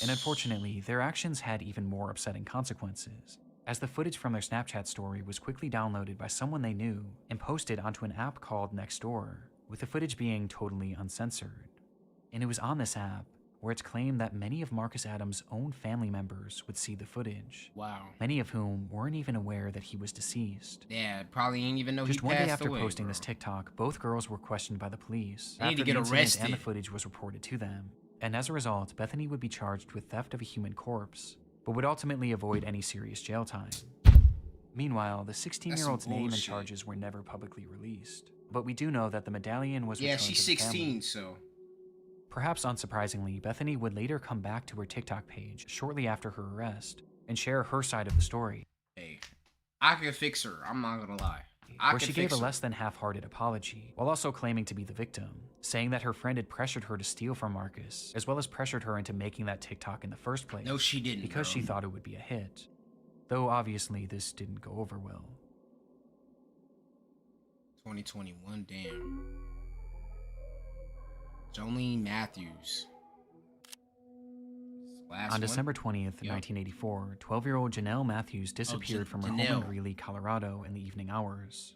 And unfortunately, their actions had even more upsetting consequences, as the footage from their Snapchat story was quickly downloaded by someone they knew and posted onto an app called Nextdoor, with the footage being totally uncensored. And it was on this app where it's claimed that many of Marcus Adams' own family members would see the footage. Wow. Many of whom weren't even aware that he was deceased. Yeah, probably ain't even know he passed away. Just one day after posting this TikTok, both girls were questioned by the police. They need to after get the incident arrested. and the footage was reported to them. And as a result, Bethany would be charged with theft of a human corpse, but would ultimately avoid any serious jail time. Meanwhile, the 16-year-old's name and charges were never publicly released. But we do know that the medallion was returned to the family. Yeah, she's 16, so... Perhaps unsurprisingly, Bethany would later come back to her TikTok page shortly after her arrest and share her side of the story. Hey, I could fix her, I'm not gonna lie. Where she gave a less than half-hearted apology, while also claiming to be the victim, saying that her friend had pressured her to steal from Marcus, as well as pressured her into making that TikTok in the first place. No, she didn't, because she thought it would be a hit. Though obviously this didn't go over well. 2021, damn. Jolene Matthews. On December 20th, 1984, 12-year-old Janelle Matthews disappeared from her home in Greeley, Colorado in the evening hours.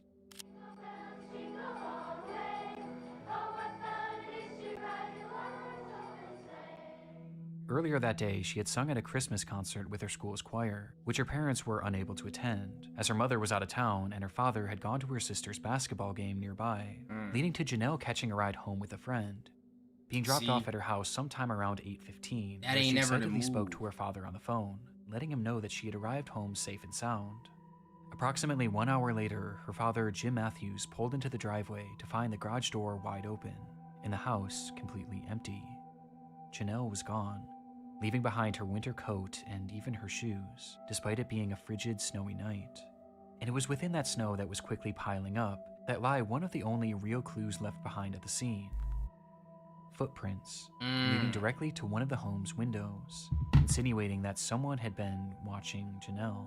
Earlier that day, she had sung at a Christmas concert with her school's choir, which her parents were unable to attend, as her mother was out of town and her father had gone to her sister's basketball game nearby, leading to Janelle catching a ride home with a friend. Being dropped off at her house sometime around 8:15, That where ain't she never the excitedly spoke move. to her father on the phone, letting him know that she had arrived home safe and sound. Approximately 1 hour later, her father, Jim Matthews, pulled into the driveway to find the garage door wide open, and the house completely empty. Janelle was gone, leaving behind her winter coat and even her shoes, despite it being a frigid, snowy night. And it was within that snow that was quickly piling up that lie one of the only real clues left behind at the scene. Footprints leading directly to one of the home's windows, insinuating that someone had been watching Janelle.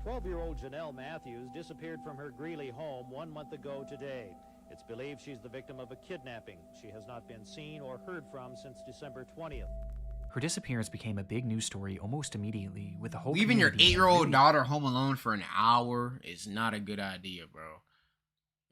12-year-old Janelle Matthews disappeared from her Greeley home 1 month ago today. It's believed she's the victim of a kidnapping. She has not been seen or heard from since December 20th. Her disappearance became a big news story almost immediately, with the whole Leaving your community 8-year-old really- daughter home alone for an hour is not a good idea, bro.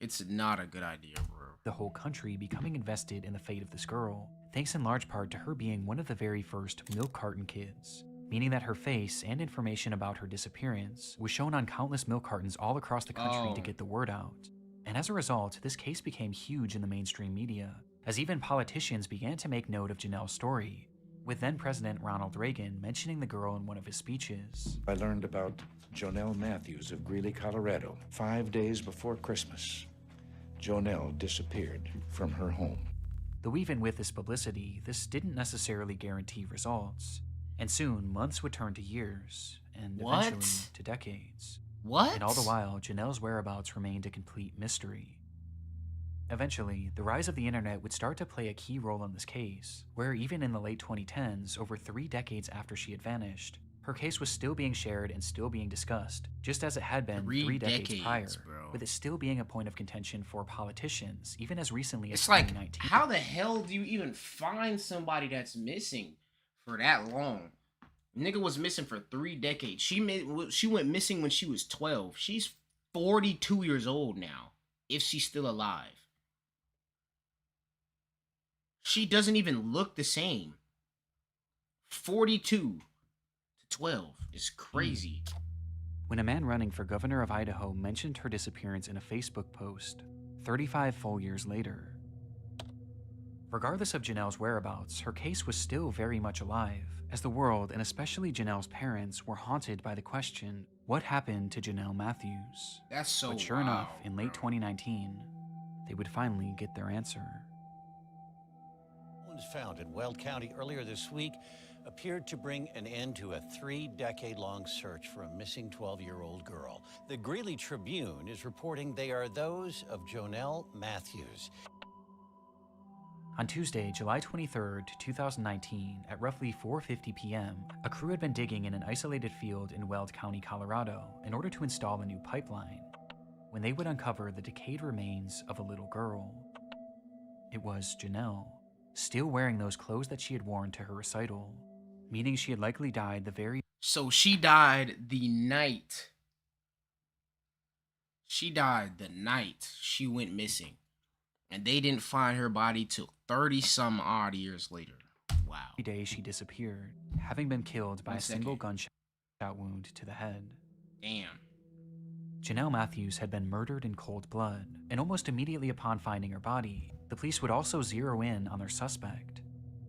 It's not a good idea, bro. The whole country becoming invested in the fate of this girl, thanks in large part to her being one of the very first milk carton kids, meaning that her face and information about her disappearance was shown on countless milk cartons all across the country to get the word out. And as a result, this case became huge in the mainstream media, as even politicians began to make note of Janelle's story, with then-President Ronald Reagan mentioning the girl in one of his speeches. I learned about Jonelle Matthews of Greeley, Colorado, 5 days before Christmas. Jonelle disappeared from her home. Though even with this publicity, this didn't necessarily guarantee results, and soon months would turn to years, and eventually to decades. What? And all the while, Janelle's whereabouts remained a complete mystery. Eventually, the rise of the internet would start to play a key role in this case, where even in the late 2010s, over 3 decades after she had vanished, her case was still being shared and still being discussed, just as it had been 3 decades prior, with it still being a point of contention for politicians, even as recently as 2019. It's like, how the hell do you even find somebody that's missing for that long? Nigga was missing for 3 decades. She went missing when she was 12. She's 42 years old now, if she's still alive. She doesn't even look the same. 42 to 12 is crazy. When a man running for governor of Idaho mentioned her disappearance in a Facebook post, 35 full years later. Regardless of Janelle's whereabouts, her case was still very much alive, as the world, and especially Janelle's parents, were haunted by the question, what happened to Jonelle Matthews? That's so But sure enough, in late 2019, they would finally get their answer. Was found in Weld County earlier this week appeared to bring an end to a 3-decade-long search for a missing 12-year-old girl. The Greeley Tribune is reporting they are those of Jonelle Matthews. On Tuesday, July 23rd, 2019, at roughly 4:50 p.m., a crew had been digging in an isolated field in Weld County, Colorado, in order to install a new pipeline, when they would uncover the decayed remains of a little girl. It was Janelle, still wearing those clothes that she had worn to her recital, meaning she had likely died the very... So she died the night. She died the night she went missing. And they didn't find her body till 30-some odd years later. Wow. The day she disappeared, having been killed by a single gunshot wound to the head. Damn. Jonelle Matthews had been murdered in cold blood, and almost immediately upon finding her body, the police would also zero in on their suspect.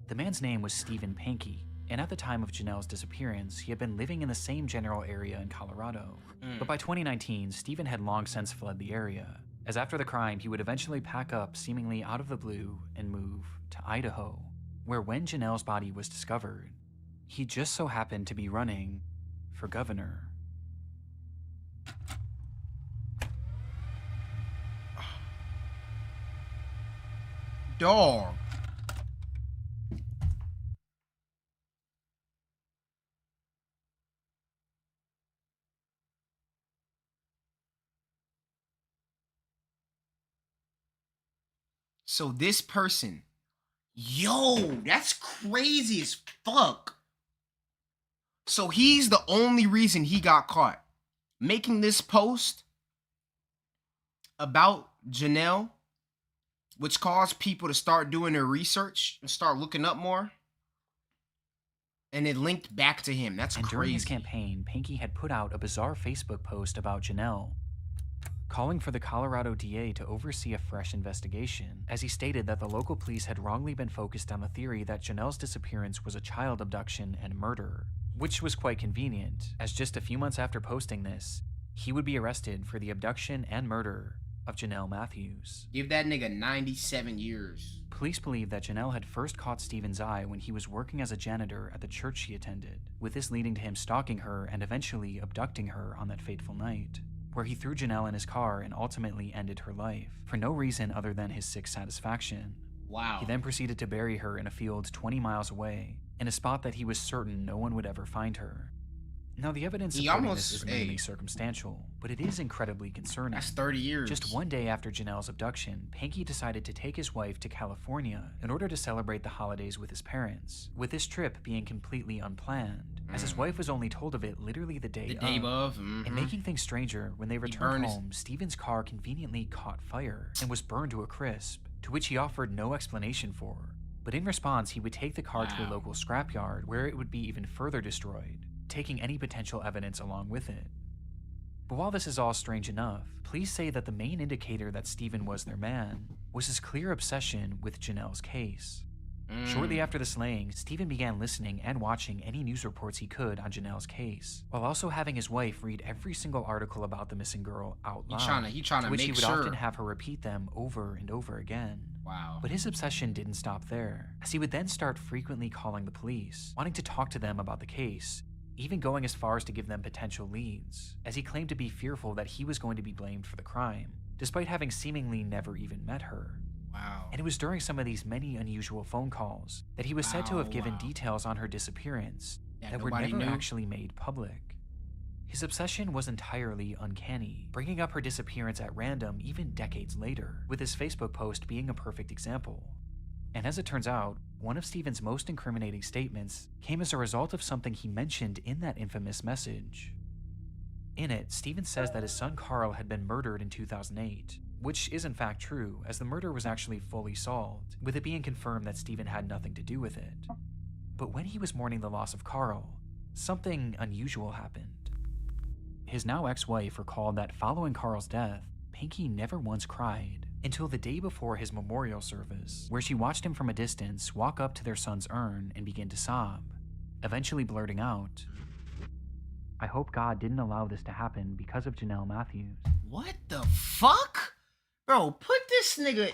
The man's name was Stephen Pankey, and at the time of Janelle's disappearance, he had been living in the same general area in Colorado. But by 2019, Stephen had long since fled the area, as after the crime, he would eventually pack up seemingly out of the blue and move to Idaho, where when Janelle's body was discovered, he just so happened to be running for governor. Dog. So this person, yo, that's crazy as fuck. So he's the only reason he got caught. Making this post about Janelle, which caused people to start doing their research and start looking up more. And it linked back to him. That's crazy. During his campaign, Pankey had put out a bizarre Facebook post about Janelle, calling for the Colorado DA to oversee a fresh investigation, as he stated that the local police had wrongly been focused on the theory that Janelle's disappearance was a child abduction and murder, which was quite convenient, as just a few months after posting this, he would be arrested for the abduction and murder of Jonelle Matthews. Give that nigga 97 years. Police believe that Janelle had first caught Stephen's eye when he was working as a janitor at the church she attended, with this leading to him stalking her and eventually abducting her on that fateful night, where he threw Janelle in his car and ultimately ended her life, for no reason other than his sick satisfaction. Wow. He then proceeded to bury her in a field 20 miles away, in a spot that he was certain no one would ever find her. Now, the evidence supporting this is mainly circumstantial, but it is incredibly concerning. That's 30 years. Just one day after Janelle's abduction, Pankey decided to take his wife to California in order to celebrate the holidays with his parents, with this trip being completely unplanned. as his wife was only told of it literally the day of. And making things stranger, when they returned home, Stephen's car conveniently caught fire and was burned to a crisp, to which he offered no explanation for. But in response, he would take the car to a local scrapyard where it would be even further destroyed, taking any potential evidence along with it. But while this is all strange enough, police say that the main indicator that Stephen was their man was his clear obsession with Janelle's case. Shortly after the slaying, Stephen began listening and watching any news reports he could on Janelle's case, while also having his wife read every single article about the missing girl out loud, He trying to which make he would sure. often have her repeat them over and over again. Wow. But his obsession didn't stop there, as he would then start frequently calling the police, wanting to talk to them about the case, even going as far as to give them potential leads, as he claimed to be fearful that he was going to be blamed for the crime, despite having seemingly never even met her. Wow. And it was during some of these many unusual phone calls that he was said to have given details on her disappearance that were never actually made public. His obsession was entirely uncanny, bringing up her disappearance at random even decades later, with his Facebook post being a perfect example. And as it turns out, one of Stephen's most incriminating statements came as a result of something he mentioned in that infamous message. In it, Stephen says that his son Carl had been murdered in 2008, which is in fact true, as the murder was actually fully solved, with it being confirmed that Stephen had nothing to do with it. But when he was mourning the loss of Carl, something unusual happened. His now ex-wife recalled that following Carl's death, Pinky never once cried, until the day before his memorial service, where she watched him from a distance walk up to their son's urn and begin to sob, eventually blurting out, "I hope God didn't allow this to happen because of Janelle Matthews." What the fuck? Bro, put this nigga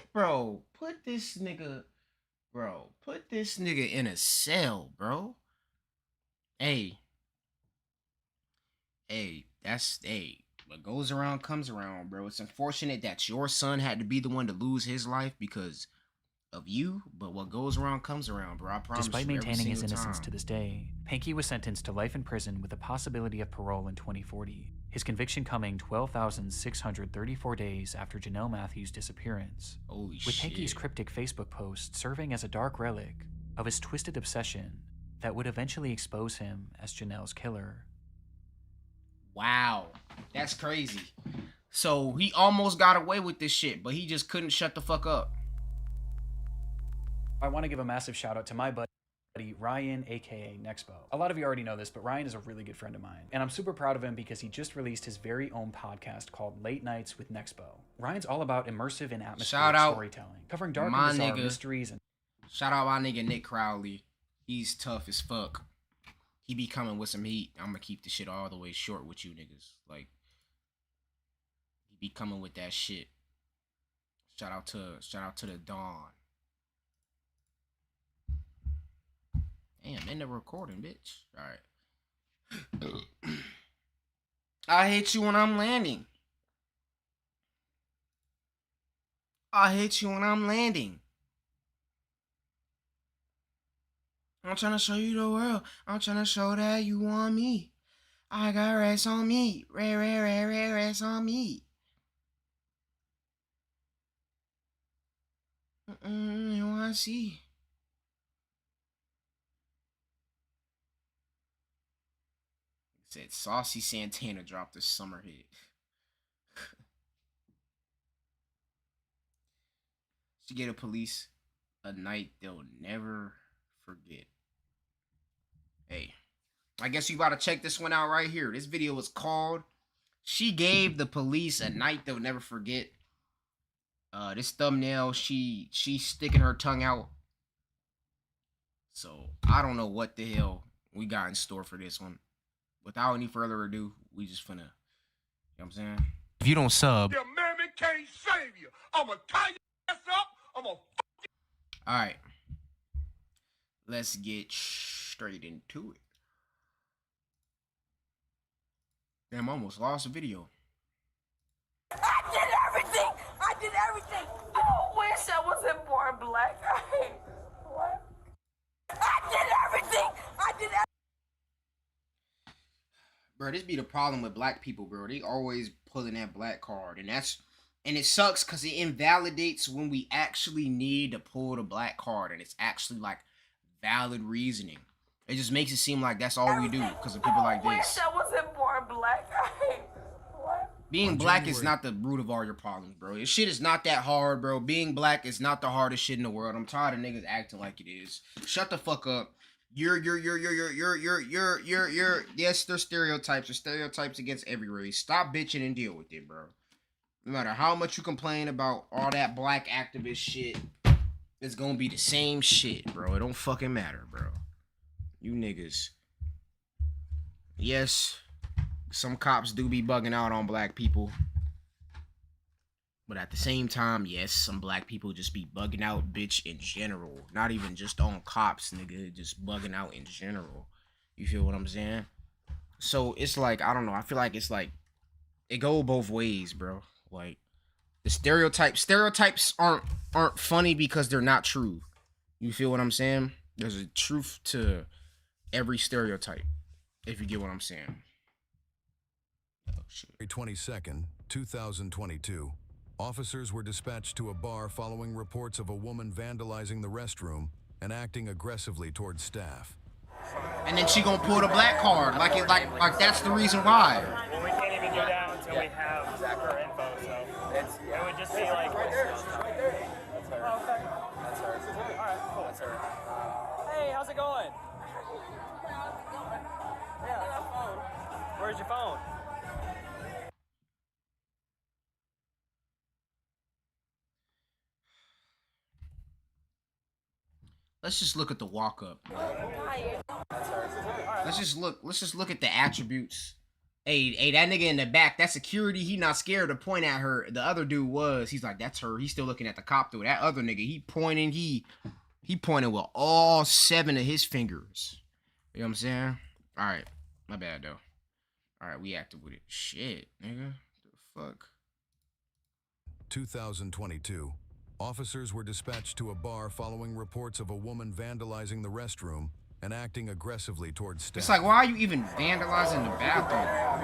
in a cell, bro. Hey, what goes around comes around, bro. It's unfortunate that your son had to be the one to lose his life because of you, but what goes around comes around, bro. I promise. Despite you, maintaining his every single innocence time. to this day, Pinky was sentenced to life in prison with the possibility of parole in 2040, his conviction coming 12,634 days after Janelle Matthews' disappearance, Holy with shit. Pinky's cryptic Facebook post serving as a dark relic of his twisted obsession that would eventually expose him as Janelle's killer. Wow, that's crazy. So he almost got away with this shit, but he just couldn't shut the fuck up. I want to give a massive shout out to my buddy Ryan, aka Nexpo. A lot of you already know this, but Ryan is a really good friend of mine, and I'm super proud of him because he just released his very own podcast called Late Nights with Nexpo. Ryan's all about immersive and atmospheric storytelling, covering dark and bizarre mysteries and... Shout out my nigga Nick Crowley. He's tough as fuck. He be coming with some heat. I'm gonna keep the shit all the way short with you niggas. Like, he be coming with that shit. Shout out to the Dawn. Damn, in the recording, bitch. Alright. I hate you when I'm landing. I hate you when I'm landing. I'm trying to show you the world. I'm trying to show that you want me. I got racks on me. Racks on me. You wanna see? Said Saucy Santana dropped a summer hit. She gave the police a night they'll never forget. Hey, I guess you gotta check this one out right here. This video was called "She Gave the Police a Night They'll Never Forget." This thumbnail, she sticking her tongue out. So I don't know what the hell we got in store for this one. Without any further ado, we just finna, you know what I'm saying? If you don't sub, Your mammy can't save you. I'ma tie your ass up. I'ma alright. Let's get straight into it. Damn, I almost lost the video. I did everything. I did everything. I wish I wasn't born black. What? I did everything. I did everything. Bro, this be the problem with black people, bro. They always pulling that black card. And it sucks because it invalidates when we actually need to pull the black card. And it's actually like valid reasoning. It just makes it seem like that's all we do because of people like I wish this. I wasn't born black. What? Being black is not the root of all your problems, bro. This shit is not that hard, bro. Being black is not the hardest shit in the world. I'm tired of niggas acting like it is. Shut the fuck up. You're. Yes, there's stereotypes. There's stereotypes against every race. Stop bitching and deal with it, bro. No matter how much you complain about all that black activist shit, it's gonna be the same shit, bro. It don't fucking matter, bro. You niggas. Yes, some cops do be bugging out on black people. But at the same time, yes, some black people just be bugging out, bitch, in general. Not even just on cops, nigga. Just bugging out in general. You feel what I'm saying? So it's like, I don't know. I feel like it's like, it go both ways, bro. Like, the stereotypes aren't funny because they're not true. You feel what I'm saying? There's a truth to every stereotype, if you get what I'm saying. Oh, shit. February 22nd, 2022. Officers were dispatched to a bar following reports of a woman vandalizing the restroom and acting aggressively towards staff. And then she gonna pull the black card, like that's the reason why. Well, we can't even do that until we have her info, so it would just be like... That's her. Oh, okay. That's her. All right, cool. That's her. Hey, how's it going? Yeah. Where's your phone? Let's just look at the walk up. Let's just look at the attributes. Hey, that nigga in the back, that security, he not scared to point at her. The other dude was. He's like, that's her. He's still looking at the cop though. That other nigga, he pointing with all 7 of his fingers. You know what I'm saying? Alright. My bad though. Alright, we active with it. Shit, nigga. The fuck? 2022. Officers were dispatched to a bar following reports of a woman vandalizing the restroom and acting aggressively towards staff. It's like, why are you even vandalizing the bathroom?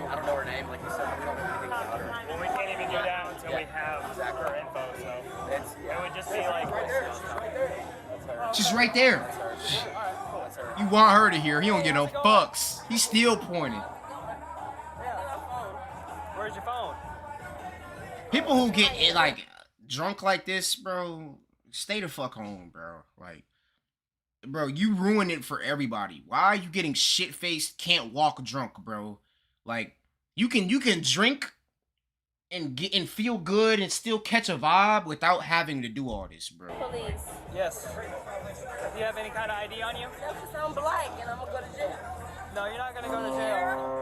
I don't know her name, like you said. We don't know anything about her. Well, we can't even do that until we have her info, so it would just be like... She's right there. You want her to hear. He don't get no fucks. He's still pointing. Where's your phone? People who get like drunk like this, bro, stay the fuck home, bro. Like, bro, you ruin it for everybody. Why are you getting shit-faced, can't walk drunk, bro? Like, you can drink and feel good and still catch a vibe without having to do all this, bro. Police. Yes. Do you have any kind of ID on you? No, because I'm black and I'm going to go to jail. No, you're not going to go to jail.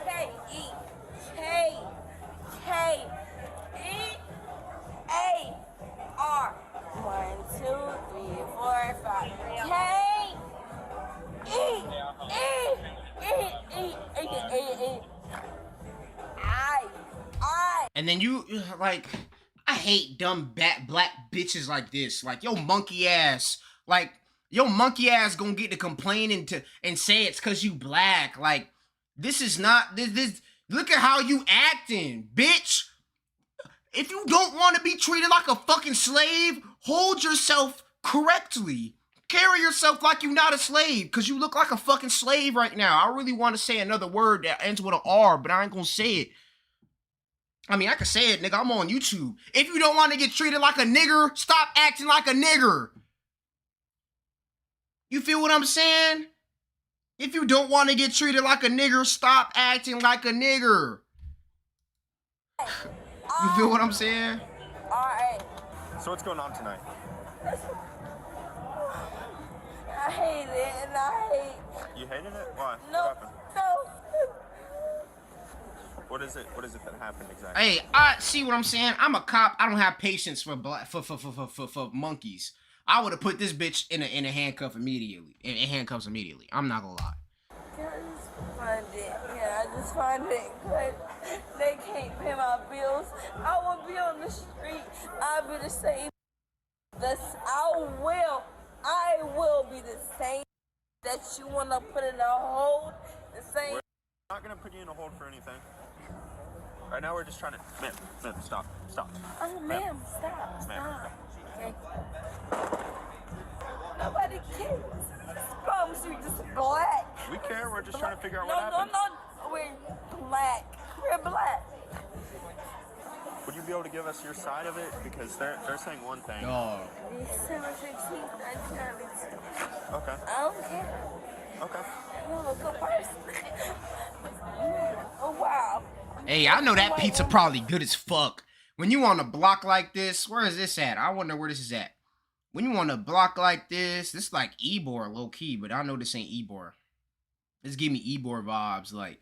K-E-K-E-K-E-A-R. 1, 2, 3, 4, 5. K-E-E-E-E-E-E. And then you, like, I hate dumb black bitches like this. Like, yo monkey ass. Like, your monkey ass gonna get to complaining and say it's cause you black. Like, this is not, this look at how you acting, bitch. If you don't want to be treated like a fucking slave, hold yourself correctly. Carry yourself like you're not a slave, because you look like a fucking slave right now. I really want to say another word that ends with an R, but I ain't gonna say it. I mean, I can say it, nigga. I'm on YouTube. If you don't want to get treated like a nigger, stop acting like a nigger. You feel what I'm saying? If you don't want to get treated like a nigger, stop acting like a nigger. You feel what I'm saying? Alright. So what's going on tonight? I hate it, and I hate... You hated it? Why? No, What happened? no. What is it that happened exactly? Hey, I see what I'm saying. I'm a cop. I don't have patience for monkeys. I would have put this bitch in a handcuff immediately. In handcuffs immediately. I'm not gonna lie. I just find it good. They can't pay my bills. I will be on the street. I'll be the same. I will be the same that you want to put in a hold. The same. We're not gonna put you in a hold for anything. Right now we're just trying to... Ma'am, stop. Oh, ma'am, stop. Ma'am. Okay. Nobody cares. I promise you, just black. We care. We're just trying to figure out No, what happened. no, we're black. We're black. Would you be able to give us your side of it? Because they're saying one thing. Dog. December 16th, 1992. Okay. I don't care. Okay. I'm a good person. Oh, wow. Hey, I know that pizza probably good as fuck. When you on a block like this, where is this at? I wonder where this is at. When you on a block like this is like Ybor low key, but I know this ain't Ybor. This give me Ybor vibes. Like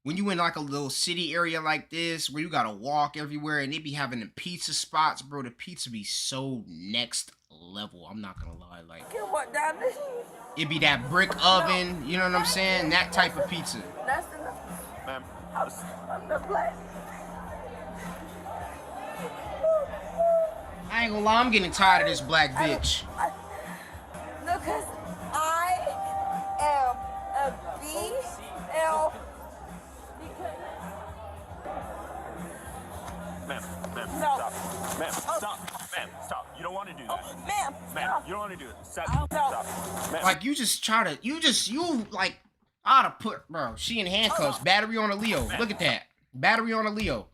when you in like a little city area like this, where you gotta walk everywhere, and they be having the pizza spots, bro. The pizza be so next level. I'm not gonna lie, like it be that brick oven. You know what I'm saying? That type of pizza. That's enough. Ma'am. I'm the black. I ain't gonna lie, I'm getting tired of this black bitch. No, because I am a BL. Ma'am, No. stop. Ma'am, stop. Ma'am, stop. You don't want to do that. Ma'am, Ma'am, you don't want to do it. Stop. Ma'am. Like you just try to, you like, oughta put, bro. She in handcuffs. Battery on a Leo. Look at that. Battery on a Leo.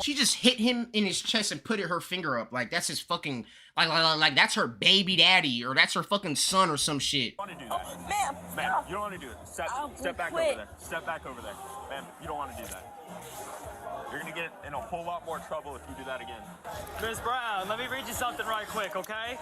She just hit him in his chest and put her finger up. Like that's his fucking, like that's her baby daddy or that's her fucking son or some shit. You don't want to do that. Ma'am, you don't want to do it. Step back over there. Step back over there. Ma'am, you don't want to do that. You're gonna get in a whole lot more trouble if you do that again. Ms. Brown, let me read you something right quick, okay?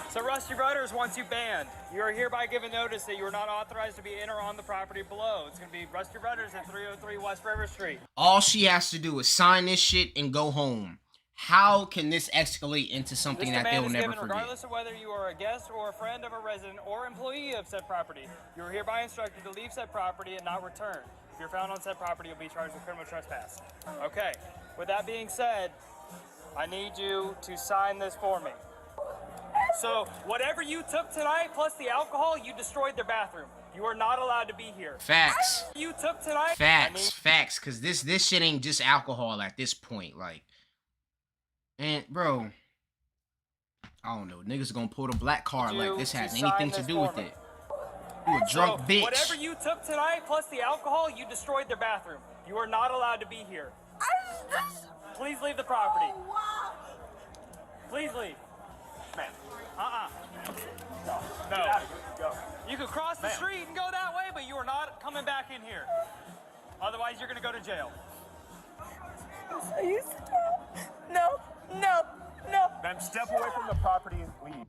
So Rusty Rudders wants you banned. You are hereby given notice that you are not authorized to be in or on the property below. It's gonna be Rusty Rudders at 303 West River Street. All she has to do is sign this shit and go home. How can this escalate into something that they'll never forget? Regardless of whether you are a guest or a friend of a resident or employee of said property, you are hereby instructed to leave said property and not return. If you're found on said property, you'll be charged with criminal trespass. Okay, with that being said, I need you to sign this for me. So, whatever you took tonight, plus the alcohol, you destroyed their bathroom. You are not allowed to be here. Facts. You took tonight. Facts. Cause this shit ain't just alcohol at this point. Like, and bro, I don't know. Niggas gonna pull the black card like this has anything to do with it. You a drunk bitch. Whatever you took tonight, plus the alcohol, you destroyed their bathroom. You are not allowed to be here. Please leave the property. Please leave. Ma'am. No. You could cross the street and go that way, but you are not coming back in here. Otherwise, you're gonna go to jail. Are you No. Ma'am, step away from the property and leave.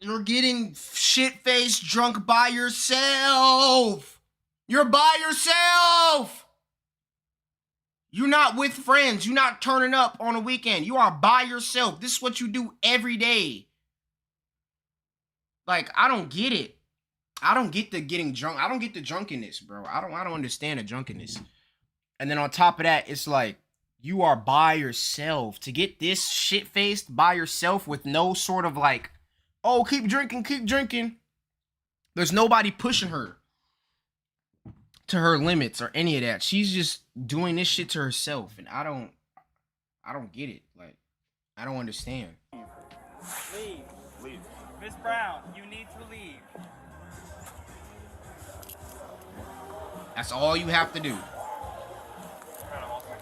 You're getting shit-faced drunk by yourself. You're by yourself. You're not with friends. You're not turning up on a weekend. You are by yourself. This is what you do every day. Like, I don't get it. I don't get the getting drunk. I don't get the drunkenness, bro. I don't understand the drunkenness. And then on top of that, it's like, you are by yourself. To get this shit-faced by yourself with no sort of like, oh, keep drinking. There's nobody pushing her to her limits or any of that. She's just doing this shit to herself, and I don't get it. Like, I don't understand. Leave. Miss Brown, you need to leave. That's all you have to do.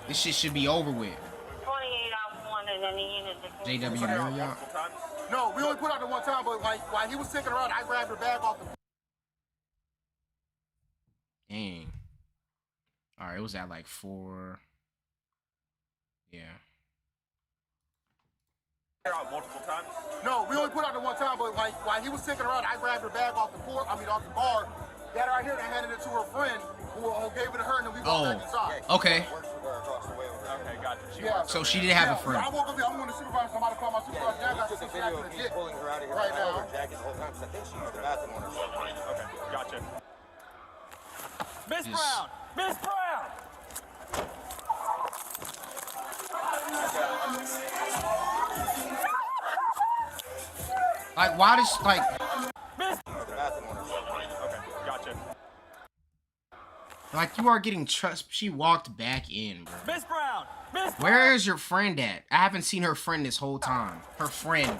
This shit should be over with. 28 off one and then the unit. JW Marriott. No, we only put out the one time, but like while he was taking her out, I grabbed her bag off the. Dang. All right, it was at like 4. Yeah. Out multiple times. No, we only put out the one time, but like while he was taking her out, I grabbed her bag off the off the bar. Got her right here and handed it to her friend, who gave it to her, and then we walked back inside. Okay. Okay, gotcha. Yeah. So she didn't have a friend. I woke up here. I'm going to supervise somebody. Call my supervisor. Now I got to see video of you pulling her out of here right now. Jacket the whole time because I think she used the bathroom on herself. Okay, gotcha. Miss Brown! Miss Brown! Like, why does like? Miss. Okay, gotcha. Like, you are getting trust. She walked back in, bro. Miss Brown! Miss. Where is your friend at? I haven't seen her friend this whole time. Her friend.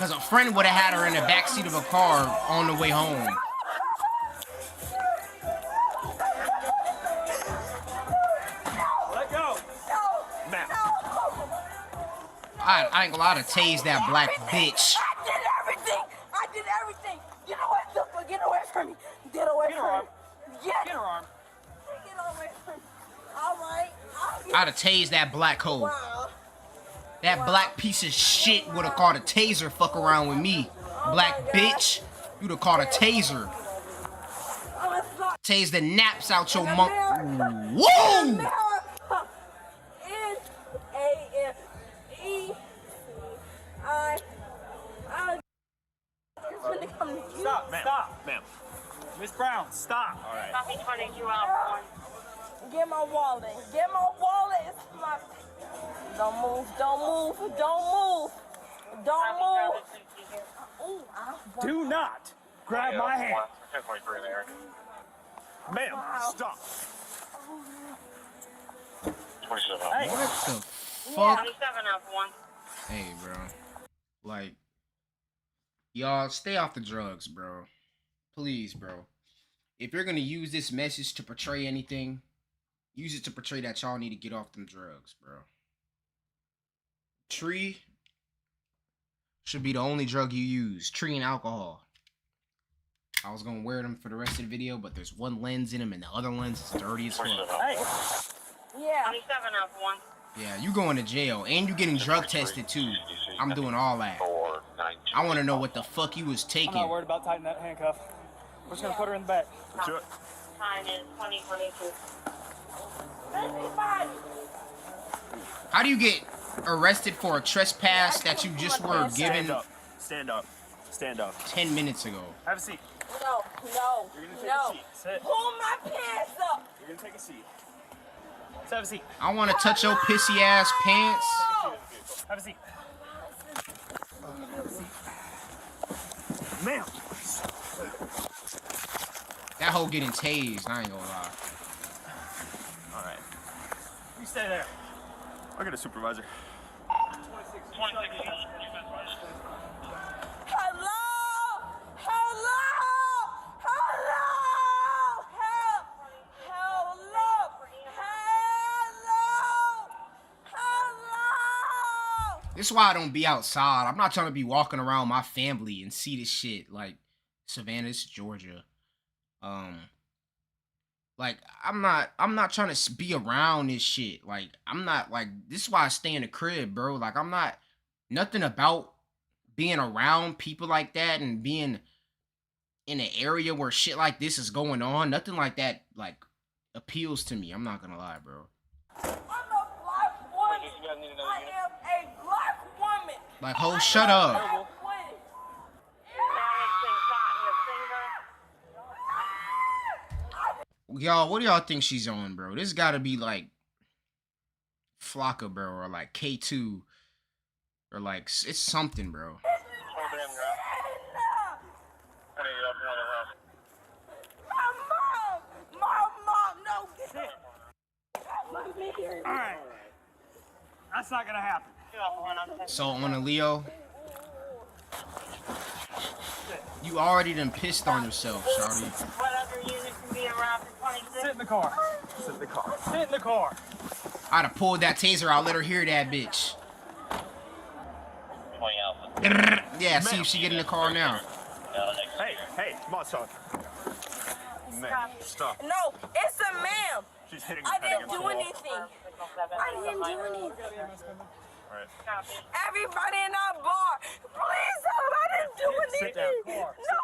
Because a friend would have had her in the backseat of a car on the way home. Let go. Ma'am. I ain't gonna lie to tase that black bitch. I did everything. I did everything. Get away, Luca. Get away from me. Get away Get her from arm. me. Get Get her arm. away from me. All right. I'd have tased that black hoe. Wow. That black piece of shit would have called a taser fuck around with me. Black bitch. You'd have called a taser. Tase the naps out your mouth. Woo! Stop, stop. Ma'am. Miss Brown, stop. All right. Copy 22 out 1. Get my wallet. Get my wallet. It's my... Don't move. Don't move. Don't move. Don't move. Ooh, Do not grab my hand. Ma'am, stop. 27 Hey, what the fuck? 27 out 1. Hey, bro. Like, y'all stay off the drugs, bro. Please, bro. If you're gonna use this message to portray anything, use it to portray that y'all need to get off them drugs, bro. Tree should be the only drug you use. Tree and alcohol. I was gonna wear them for the rest of the video, but there's one lens in them and the other lens is dirty as fuck. Hey. Yeah. 27 out 1. Yeah, you going to jail and you getting drug tested too. I'm doing all that. I want to know what the fuck you was I'm taking. not worried about tightening that handcuff. We're just gonna put her in the back. Do it. Time is 2022. How do you get arrested for a trespass that you just were given Stand up. Stand up. Stand up. 10 minutes ago? Have a seat. No. No. You're gonna take No. a seat. Sit. Pull my pants up. You're gonna take a seat. Let's have a seat. I want to touch your pissy ass pants. Have a seat. Ma'am. That hoe getting tased, I ain't gonna lie. All right. You stay there. I'll get a supervisor. 26. Hello. Hello. Hello. Help. Hello. Hello. This is why I don't be outside. I'm not trying to be walking around my family and see this shit. Like, Savannah, this is Georgia. Like, I'm not trying to be around this shit. Like, I'm not, like, this is why I stay in the crib, bro. Like, I'm not, nothing about being around people like that and being in an area where shit like this is going on. Nothing like that, like, appeals to me. I'm not gonna lie, bro. I'm a black woman. I am a black woman. Like, ho, shut up. Y'all, what do y'all think she's on, bro? This gotta be like Flocka, bro, or like K2, or like it's something, bro. My mom, no. All right. That's not gonna happen. So on a Leo, you already done pissed on yourself, shawty. What other unit can be around for 26? Sit in the car. Sit in the car. Sit in the car. I'd have pulled that taser out, let her hear that bitch. 20 Alpha. Yeah, see if she get in the car now. Hey, come on, son. Ma'am, stop. No, it's a ma'am. She's hitting I her head didn't against do the wall. anything. I didn't do anything. All right. Everybody in our bar, please tell them I didn't do anything. Sit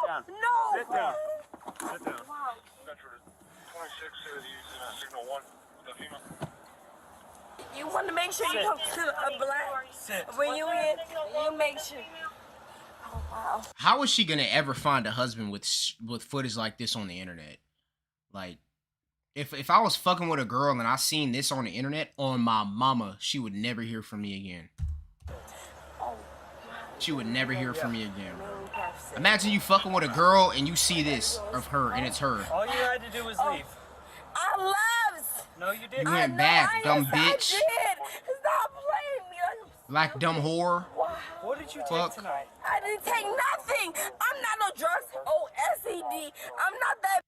down. No, Sit down. no. Sit down. Metro 26 using signal 1. The female. You want to make sure you come to a black reunion. You make sure. Oh, wow. How is she gonna ever find a husband with footage like this on the internet? Like, if I was fucking with a girl and I seen this on the internet, on my mama, she would never hear from me again. She would never hear from me again, bro. Imagine you fucking with a girl and you see this of her and it's her. All you had to do was leave. I loves. No, you didn't. You went back, dumb bitch. I did. Stop playing me. Black dumb whore. What What did you take tonight? I didn't take nothing. I'm not no drugs. Oh, SED. I'm not that.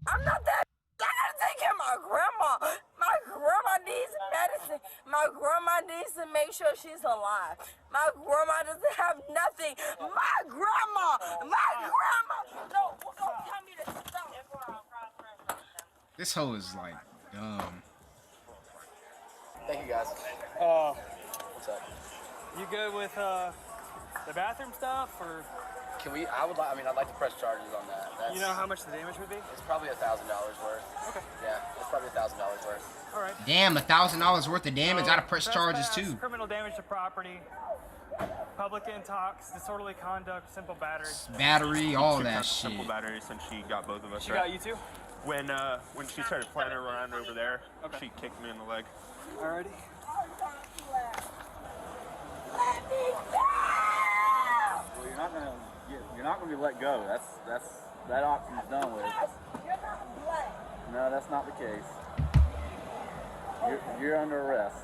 I gotta take care of my grandma. My grandma needs medicine. My grandma needs to make sure she's alive. My grandma doesn't have nothing. My grandma. No, don't tell me to stop. This hoe is like dumb. Thank you guys. What's up? You good with the bathroom stuff, or? I'd like to press charges on that. You know how much the damage would be? It's probably $1,000 worth. Okay. Yeah, it's probably $1,000 worth. All right. Damn, $1,000 worth of damage. I'd press charges too. Criminal damage to property, public intox, disorderly conduct, simple battery. Battery, all that shit. Simple battery since she got both of us. She got you too? When she started playing around over there, she kicked me in the leg. Alrighty. Well, you're not gonna be let go. That option's done with. No, that's not the case. You're under arrest,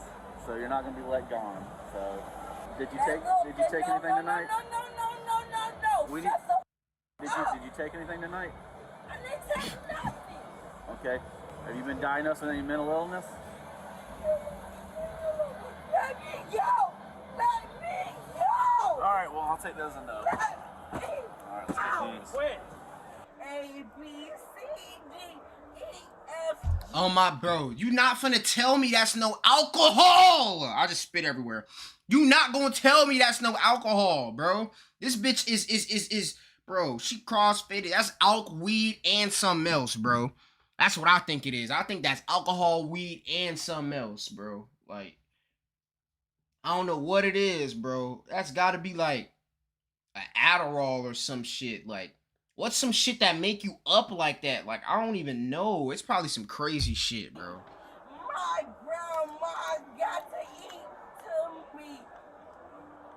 so you're not gonna be let gone. So, did you take anything tonight? No. Did you take anything tonight? I didn't take nothing. Okay. Have you been diagnosed with any mental illness? Let me go. All right. Well, I'll take those as a no. All right. Let's get these. Quit. A, B, C, D, E, F. Oh my bro, you not finna tell me that's no alcohol. I just spit everywhere. You not gonna tell me that's no alcohol, bro. This bitch is bro, she crossfaded. That's alk, weed, and something else, bro. That's what I think it is. I think that's alcohol, weed, and something else, bro. Like, I don't know what it is, bro. That's gotta be like an Adderall or some shit. Like, what's some shit that make you up like that? Like, I don't even know. It's probably some crazy shit, bro. My grandma got to eat to me.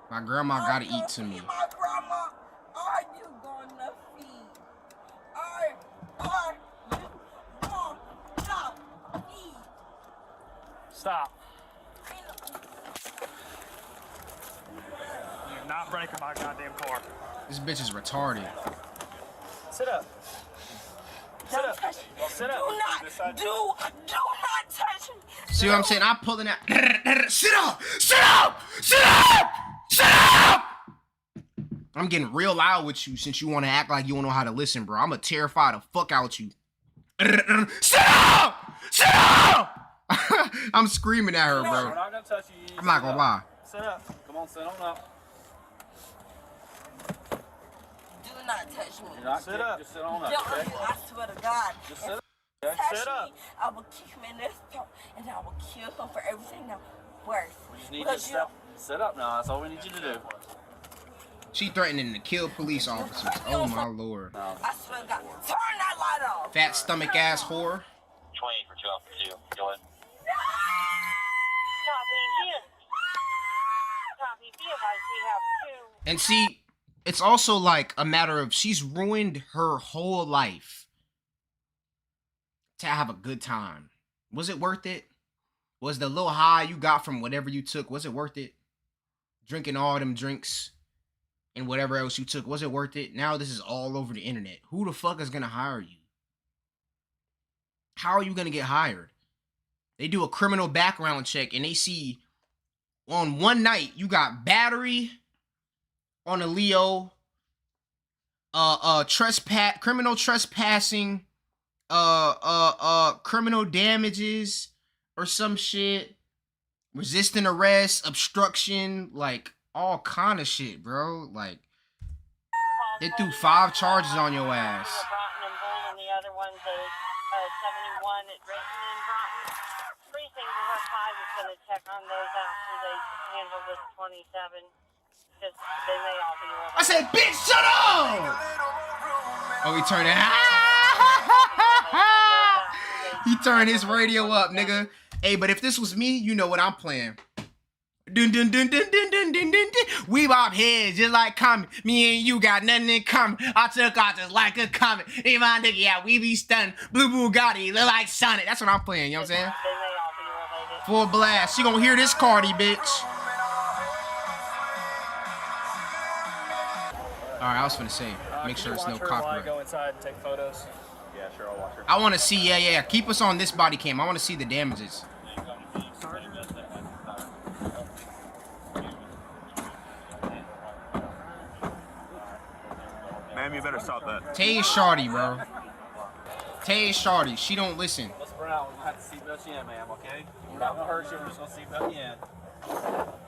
My grandma gotta eat to me. My grandma, are you gonna feed? Are you gonna feed? Stop. You're not breaking my goddamn car. This bitch is retarded. Sit up. Sit up. Sit up. Do not touch me. See what I'm saying? I'm pulling out. Sit up! Sit up! Sit up! Sit up! I'm getting real loud with you since you want to act like you don't know how to listen, bro. I'm gonna terrify the fuck out you. Sit up! Sit up! I'm screaming at her, bro. We're not gonna touch you. I'm not gonna lie. Sit up. Come on, sit on up. Do not touch me. You're not sit up. Just sit on up. Don't, Okay? I swear to God. Just sit up. Touch Sit up. me, I will kick him in the throat, and I will kill him for everything now. Worse. We just need you to sit up now. That's all we need you to do. She threatening to kill police officers. Oh my lord. No. I swear to God. Turn that light off. Fat stomach ass whore. 20 for 2 for 2. Go ahead. Copy, be advised, we have 2. And see, it's also like a matter of she's ruined her whole life to have a good time. Was it worth it? Was the little high you got from whatever you took, was it worth it? Drinking all them drinks and whatever else you took, was it worth it? Now this is all over the internet. Who the fuck is gonna hire you? How are you gonna get hired? They do a criminal background check and they see on one night you got battery on a Leo, criminal trespassing, criminal damages or some shit, resisting arrest, obstruction, like all kind of shit, bro. Like they threw 5 charges on your ass. Broughton and Boone, and the other one's a 71 at Drayton and Broughton. Precinct Reserve 5 is going to check on those after they handle this 27. Just, they may all be related. I said, bitch, shut up! Oh, he turned it. He turned his radio up, nigga. Hey, but if this was me, you know what I'm playing. Dun dun dun dun dun dun dun dun dun. We bob heads just like comet. Me and you got nothing in common. I took off just like a comet. Hey, my nigga, yeah, we be stunned. Blue Bugatti, look like Sonic. That's what I'm playing, you know what I'm saying? They may all be related. Full blast. She gonna hear this Cardi, bitch. Alright, I was finna say, make sure there's no copyright. Go inside and take photos. Yeah, sure, I'll watch her. I want to see, yeah. Keep us on this body cam. I want to see the damages. Ma'am, you better stop that. Tay is shorty, bro. Tay is shorty. She don't listen. Miss Brown, we're gonna have to seatbelt you in, ma'am, okay? We're not gonna hurt you, we're just gonna seatbelt you in.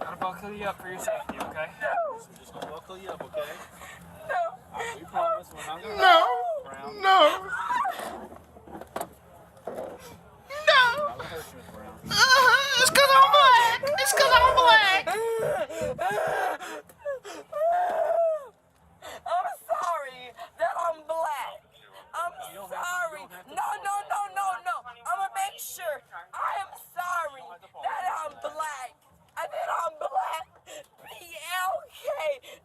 Gotta buckle you up for your safety, okay? So we're just gonna buckle you up, okay? We promise we're not gonna No. Brown. No. It's because I'm black. It's because I'm black. I'm sorry that I'm black. I'm sorry. No. I'm gonna make sure. I am sorry that I'm black. I think I'm black. BLK.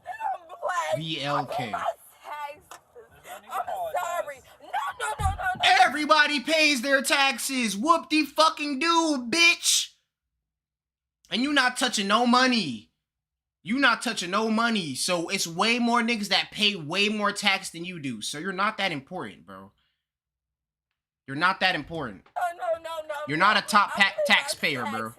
That I'm black. BLK. I'm sorry. No. Everybody pays their taxes. Whoop-de-fucking-do, bitch. And you not touching no money. You not touching no money. So it's way more niggas that pay way more tax than you do. So you're not that important, bro. You're not that important. No. You're not a top taxpayer, bro.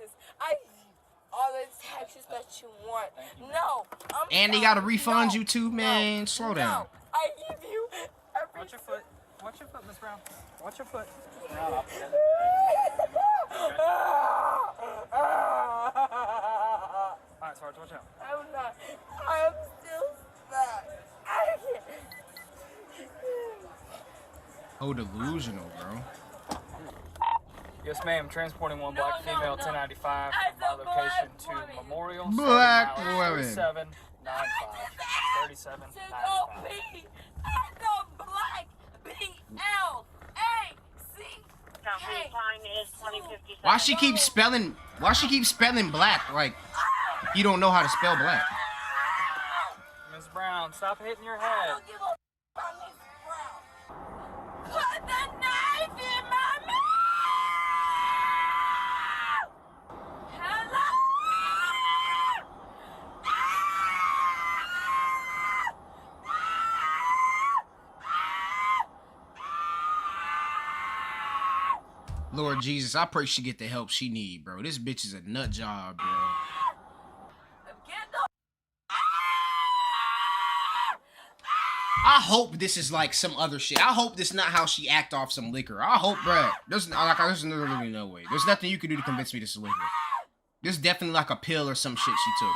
All the taxes that you want. No. And they gotta refund you too, man. Slow down. I give you every... Watch your foot. Watch your foot, Miss Brown. Watch your foot. Alright, Sarge, watch out. I'm not. I'm still stuck. I can't. Oh, delusional, bro. Yes, ma'am. Transporting one black female, 1095 from my location to Memorial. Black women. 3795. 3795. Black BLAC. Why she keep spelling black like you don't know how to spell black? Miss Brown, stop hitting your head. Put the knife in my mouth! Hello? Lord Jesus, I pray she get the help she need, bro. This bitch is a nut job, bro. I hope this is like some other shit. I hope this is not how she act off some liquor. I hope, bro. There's literally no way. There's nothing you can do to convince me this is liquor. This is definitely like a pill or some shit she took.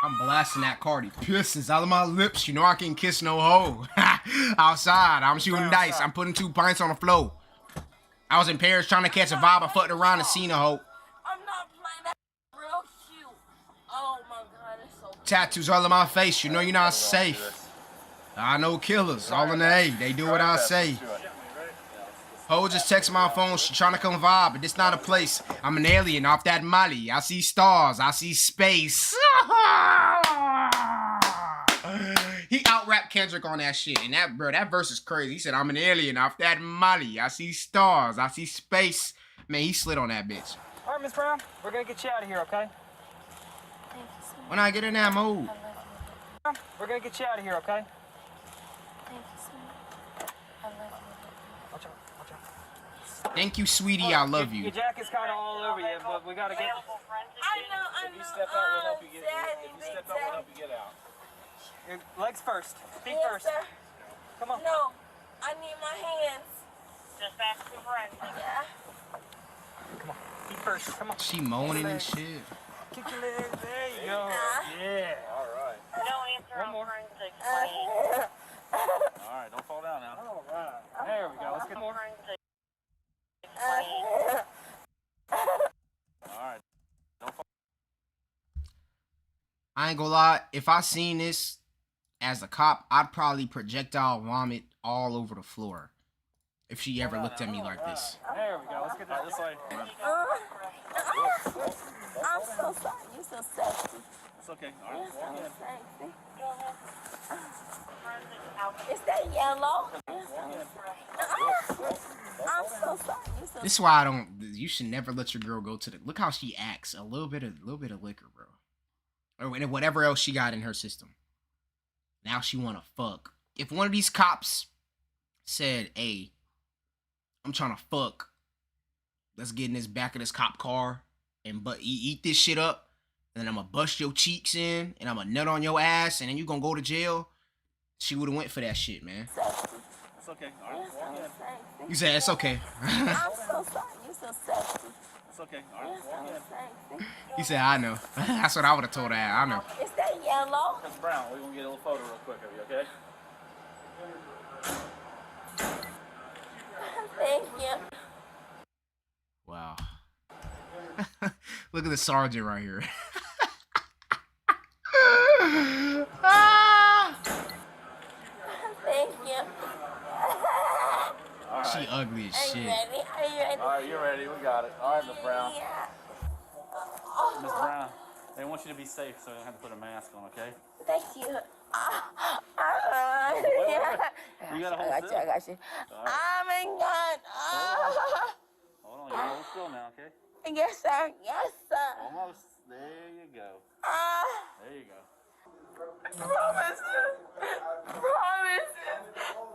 I'm blasting that Cardi. Pisses out of my lips. You know I can't kiss no hoe. Outside, I'm shooting dice. I'm putting 2 pints on the floor. I was in Paris trying to catch a vibe. I fucked around and seen a hoe. I'm not playing that real cute. Oh my god, it's so cute. Tattoos all in my face. You know you're not safe. I know killers. All in the A. They do what I say. Ho just text my phone. She trying to come vibe, but this not a place. I'm an alien off that Molly. I see stars. I see space. He out-rapped Kendrick on that shit. And that, bro, that verse is crazy. He said, I'm an alien off that Molly. I see stars. I see space. Man, he slid on that bitch. All right, Miss Brown, we're going to get you out of here, okay? When I get in that mood. We're going to get you out of here, okay? Thank you, sweetie. I love you. Your jacket's kind of all over you, but we got to get... I know. If you step out, we'll help you get out. Your legs first. Feet Yes, first. sir. Come on. No, I need my hands. Just ask your friend. Yeah. Come on. Feet first. Come on. She moaning and shit. Kick your legs. There you go. Yeah. All right. No answer on forensic. All right, don't fall down now. All right. There we go. Let's get more. All right. Don't fall. I ain't gonna lie. If I seen this as a cop, I'd probably projectile vomit all over the floor. If she ever looked at me like this. There we go. Let's get that this way. I'm so sorry. You're so sexy. It's okay. All right. Is that yellow? I'm so sorry. This is why I don't. You should never let your girl go to the. Look how she acts. A little bit of liquor, bro, or whatever else she got in her system. Now she wanna fuck. If one of these cops said, "Hey, I'm trying to fuck. Let's get in this back of this cop car and eat this shit up, and then I'm gonna bust your cheeks in, and I'm gonna nut on your ass, and then you gonna go to jail." She would have went for that shit, man. It's okay. All right. You said it's okay. I'm so sorry. You're so sexy. It's okay. All right. He said, "I know." That's what I would have told her. I know. Is that yellow? That's brown. We're gonna get a little photo real quick of you, okay? Thank you. Wow. Look at the sergeant right here. Thank you. All She right. ugly as Are shit. you ready? Are you ready? All right, you're ready. We got it. All right, Miss Brown. Yeah. Miss Brown, they want you to be safe, so you have to put a mask on, okay? Thank you. You gotta hold I got still. you. I got you. All right. Oh my God. Hold on, you hold still now, okay? Yes, sir. Yes, sir. Almost. There you go. There you go. Promises. Promises.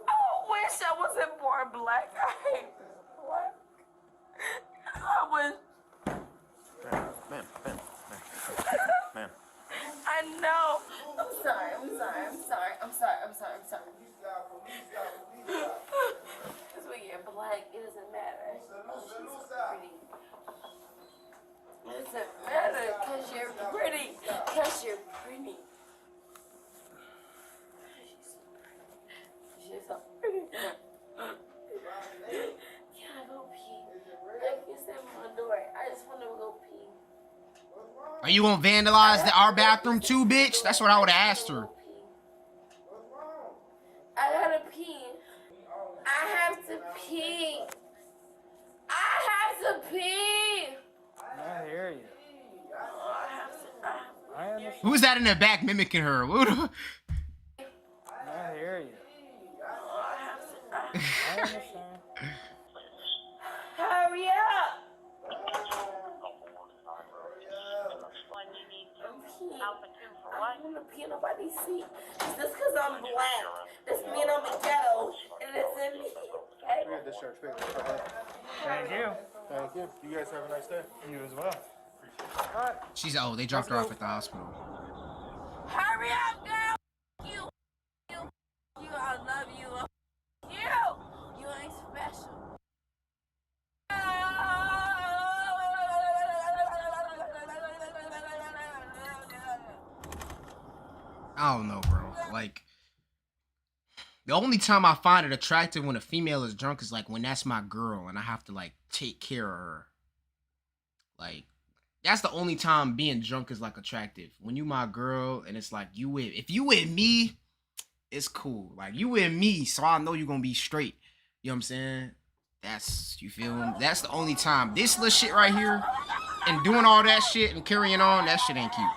I wish I wasn't born black. I hate black. I wish. Ma'am. I know. I'm sorry. Because when you're black, it doesn't matter. She's pretty. It doesn't matter because you're pretty. Because you're pretty. She's so pretty. Can I go pee? I can stand my door. I just want to go pee. Are you gonna vandalize our bathroom too, bitch? That's what I would have asked her. I gotta pee. I have to pee. I have to pee. I hear you. I understand. Who's that in the back mimicking her? I hear you. I understand. Hurry up. I want to pee in nobody's seat. Just because I'm black doesn't mean I'm a ghetto. And it's in me. Okay? We got discharge paper. Thank you. Thank you. You guys have a nice day. You as well. Oh, they dropped her off at the hospital. Hurry up, girl. You. I love you. You ain't special. I don't know, bro. Like, the only time I find it attractive when a female is drunk is like when that's my girl and I have to like take care of her. Like, that's the only time being drunk is like attractive. When you my girl and it's like if you with me, it's cool. Like, you with me, so I know you gonna be straight. You know what I'm saying? You feel me? That's the only time. This little shit right here and doing all that shit and carrying on, that shit ain't cute.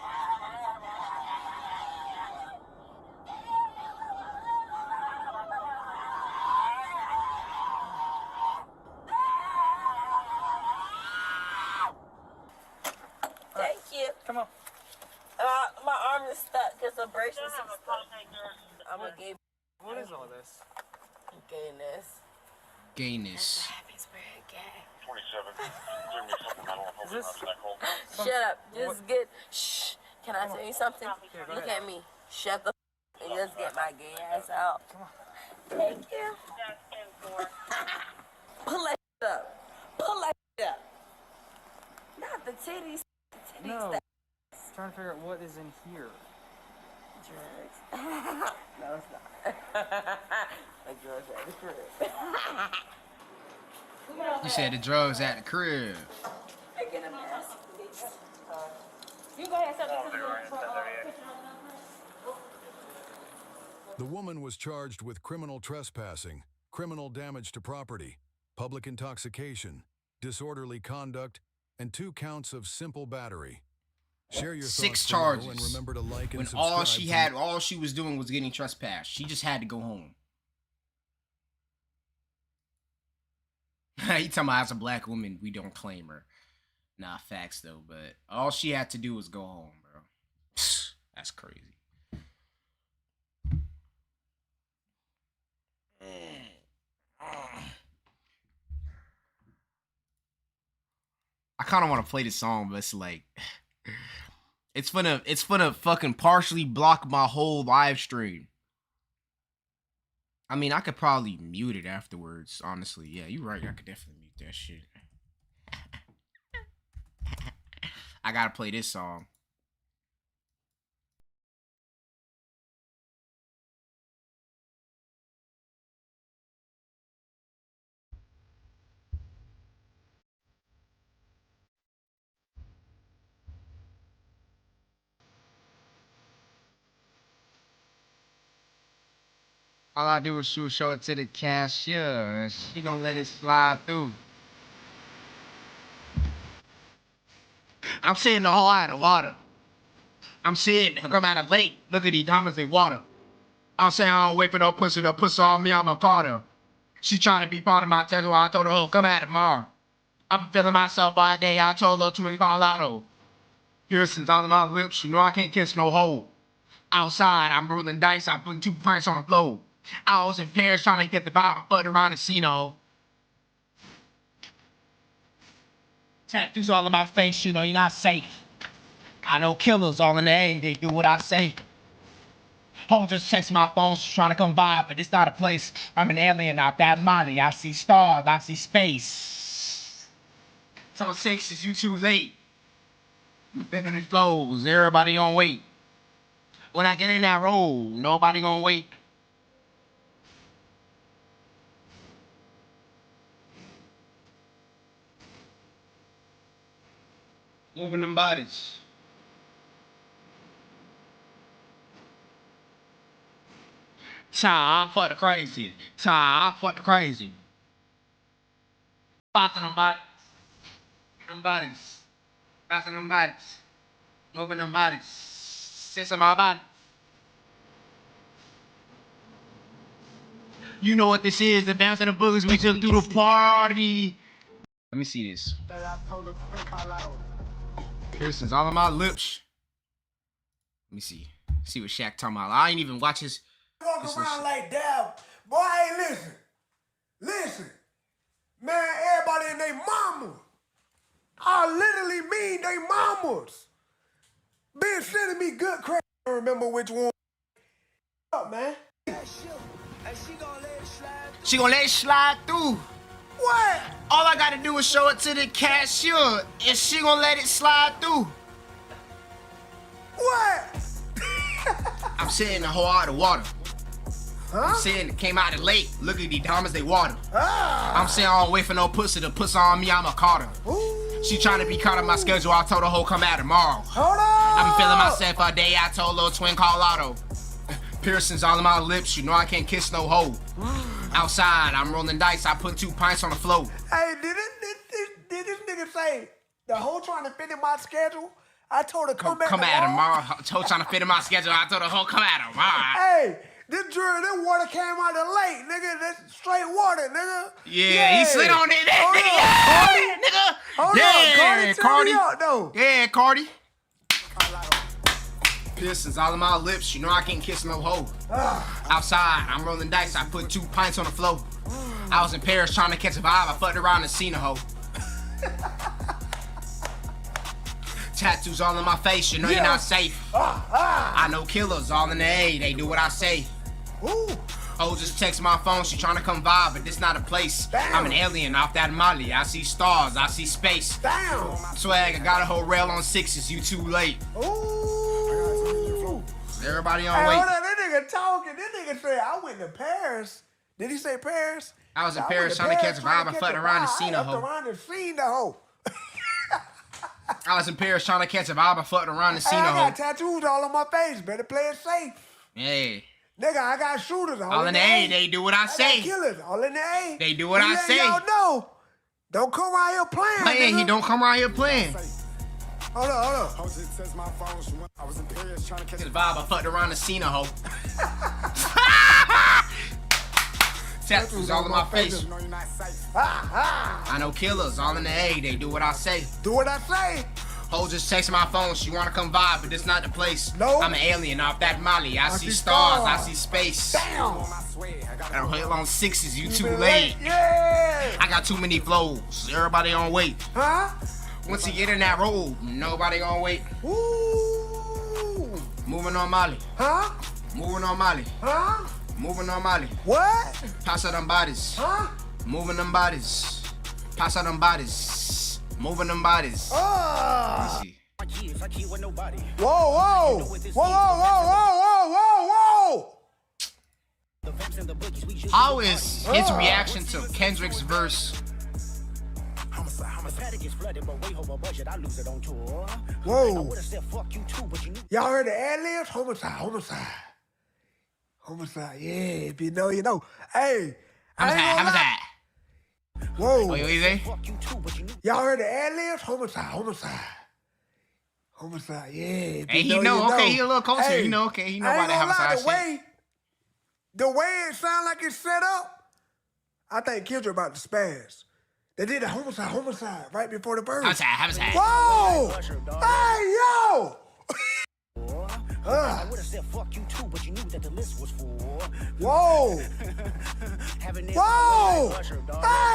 Thank you. Come on. My arm is stuck because the braces are stuck. I'm a gay. What is all this? Gayness. Gayness. Happy's very gay. 27. Is this? Shut up. Just get. Shh. Can I tell you something? go Look ahead. at me. Shut the and just get my gay ass out. Come on. Thank you. Pull that up. Pull that up. Not the titties. The titties. No. That Trying to figure out what is in here. drugs. No, it's not. The drugs at the crib. You said the drugs at the crib. Get a mask. You go ahead and The woman was charged with criminal trespassing, criminal damage to property, public intoxication, disorderly conduct, and 2 counts of simple battery. Share your 6 thoughts below, charges. and remember to like and When subscribe. all she was doing was getting trespassed. She just had to go home. He talking about as a black woman, we don't claim her. Nah, facts though, but all she had to do was go home, bro. That's crazy. I kind of want to play this song, but it's like, it's gonna fucking partially block my whole live stream. I mean, I could probably mute it afterwards, honestly. Yeah, you're right. I could definitely mute that shit. I gotta play this song. All I do is show it to the cashier, and she gonna let it slide through. I'm seeing the whole out of water. I'm seeing it come out of lake. Look at these diamonds in water. I'm saying I don't wait for no pussy to pussy on me. I'm a part of. She trying to be part of my tattoo. I told her, oh, come at it tomorrow. I'm feeling myself all day. I told her to call out, oh. Piercings on my lips. You know I can't kiss no hole. Outside, I'm rolling dice. I'm putting 2 pints on the floor. I was in Paris trying to get the bottle butt around the casino. Tattoos all in my face, you know you're not safe. I know killers all in the A, they do what I say. Home just text my phone, she's trying to come by, but it's not a place. I'm an alien out that money. I see stars, I see space. Some 6 is you too late. Bigger than flows, everybody on wait. When I get in that road, nobody gonna wait. Moving them bodies. Time for the crazy. Time for the crazy. Bouncing them bodies. Them bodies. Bouncing them bodies. Moving them bodies. Sits in my body. You know what this is, the bouncing the boogers we took through the party. Let me see this. Piercings all on my lips. Let me see. See what Shaq talking about. I ain't even watch his. Walk around like that. Boy, hey, listen. Man, everybody and they mama. I literally mean they mamas. Been sending me good crap. I don't remember which one. Up, man. She gonna let it slide through. What? All I gotta do is show it to the cashier, and she gonna let it slide through. What? I'm sitting a whole out of water. Huh? I'm saying it came out of the lake. Look at these diamonds, they water. Ah. I'm saying I don't wait for no pussy to pussy on me. I'm a Carter. Ooh. She trying to be caught on my schedule. I told her, ho, come out tomorrow. Hold on. I've been feeling myself all day. I told little twin call auto. Piercings all in my lips. You know I can't kiss no hoe. Outside, I'm rolling dice. I put 2 pints on the floor. Hey, did this nigga say the hoe trying to fit in my schedule? I told her come out tomorrow. Hoe trying to fit in my schedule. I told her, ho, come out tomorrow. Hey, this water came out of the lake, nigga. That's straight water, nigga. Yeah, he slid on it. That nigga. Hold on, Cardi. Yeah, Cardi. Piercings all in my lips. You know I can't kiss no hoe. Outside, I'm rolling dice. I put 2 pints on the floor. I was in Paris trying to catch a vibe. I fucked around and seen a hoe. Tattoos all in my face. You know you're not safe. I know killers all in the A. They do what I say. Oh, just text my phone. She trying to come vibe, but this not a place. Damn. I'm an alien off that Molly. I see stars. I see space. Damn. Swag, I got a whole rail on 6s. You too late. Everybody on wait. Hold on, that nigga talking. This nigga said I went to Paris. Did he say Paris? I was in Paris trying to catch a vibe. I fucked around and seen a hoe. I was in Paris trying to catch a vibe. I fucked around and seen a hoe. I got tattoos all on my face. Better play it safe. Hey. Nigga, I got shooters all in the A. They do what I say. Got killers all in the A. They do what I say. Y'all know. Don't come around here playing. He don't come around here playing. Hold up. Get the vibe. I fucked around the scene, hoe. Tattoos all in my face. I know killers all in the A. They do what I say. Do what I say. Ho just texting my phone. She wanna come vibe, but this not the place. No. I'm an alien off that Molly. I see stars. I see space. Damn. I don't hit on sixes. You too late. Yeah. I got too many flows. Everybody on wait. Huh? Once you get in that road, nobody gonna wait. Ooh. Moving on Molly. Huh? Moving on Molly. Huh? Moving on Molly. What? Pass out them bodies. Huh? Moving them bodies. Pass out them bodies. Moving them bodies. Ah. Let me see. Whoa. How is his reaction to Kendrick's verse? Whoa. Y'all heard the ad-libs? Homicide. Yeah, if you know, you know. Hey. Homicide. Whoa. Wait, what you say? Y'all heard the ad-libs? Homicide. Yeah. If Hey, you he know. you Okay, know. he a little culture. Hey, He know. Okay, he know I about ain't that gonna lie, homicide shit. the way it sound like it's set up, I think kids are about to spaz. They did a homicide right before the bird. Homicide. Whoa! Hey, yo! I would have said fuck you too, but you knew that the list was for. Whoa! Hey!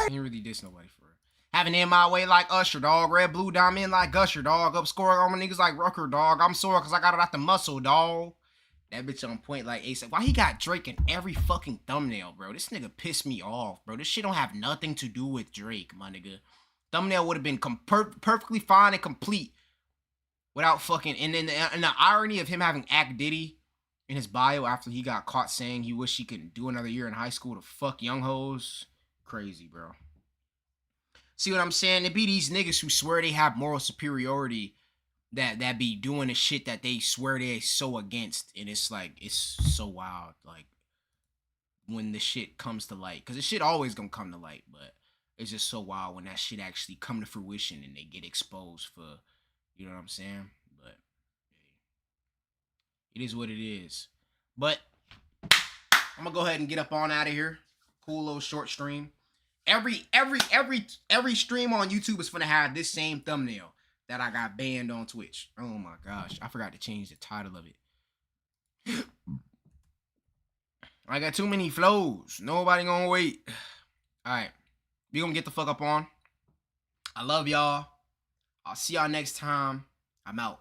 He ain't really diss nobody for it. Having it my way like Usher, dog. Red, blue, diamond like Gusher, dog. Up scoring on my niggas like Rucker, dog. I'm sore because I got it out the muscle, dog. That bitch on point like ASAP. Why he got Drake in every fucking thumbnail, bro? This nigga pissed me off, bro. This shit don't have nothing to do with Drake, my nigga. Thumbnail would have been perfectly fine and complete without fucking... And then the irony of him having Act Diddy in his bio after he got caught saying he wish he could do another year in high school to fuck young hoes. Crazy, bro. See what I'm saying? It be these niggas who swear they have moral superiority that be doing the shit that they swear they're so against. And it's like, it's so wild. Like, when the shit comes to light. Because the shit always gonna come to light. But it's just so wild when that shit actually come to fruition and they get exposed for, you know what I'm saying? But it is what it is. But I'm gonna go ahead and get up on out of here. Cool little short stream. Every stream on YouTube is gonna have this same thumbnail that I got banned on Twitch. Oh my gosh, I forgot to change the title of it. I got too many flows. Nobody gonna wait. All right, we gonna get the fuck up on. I love y'all. I'll see y'all next time. I'm out.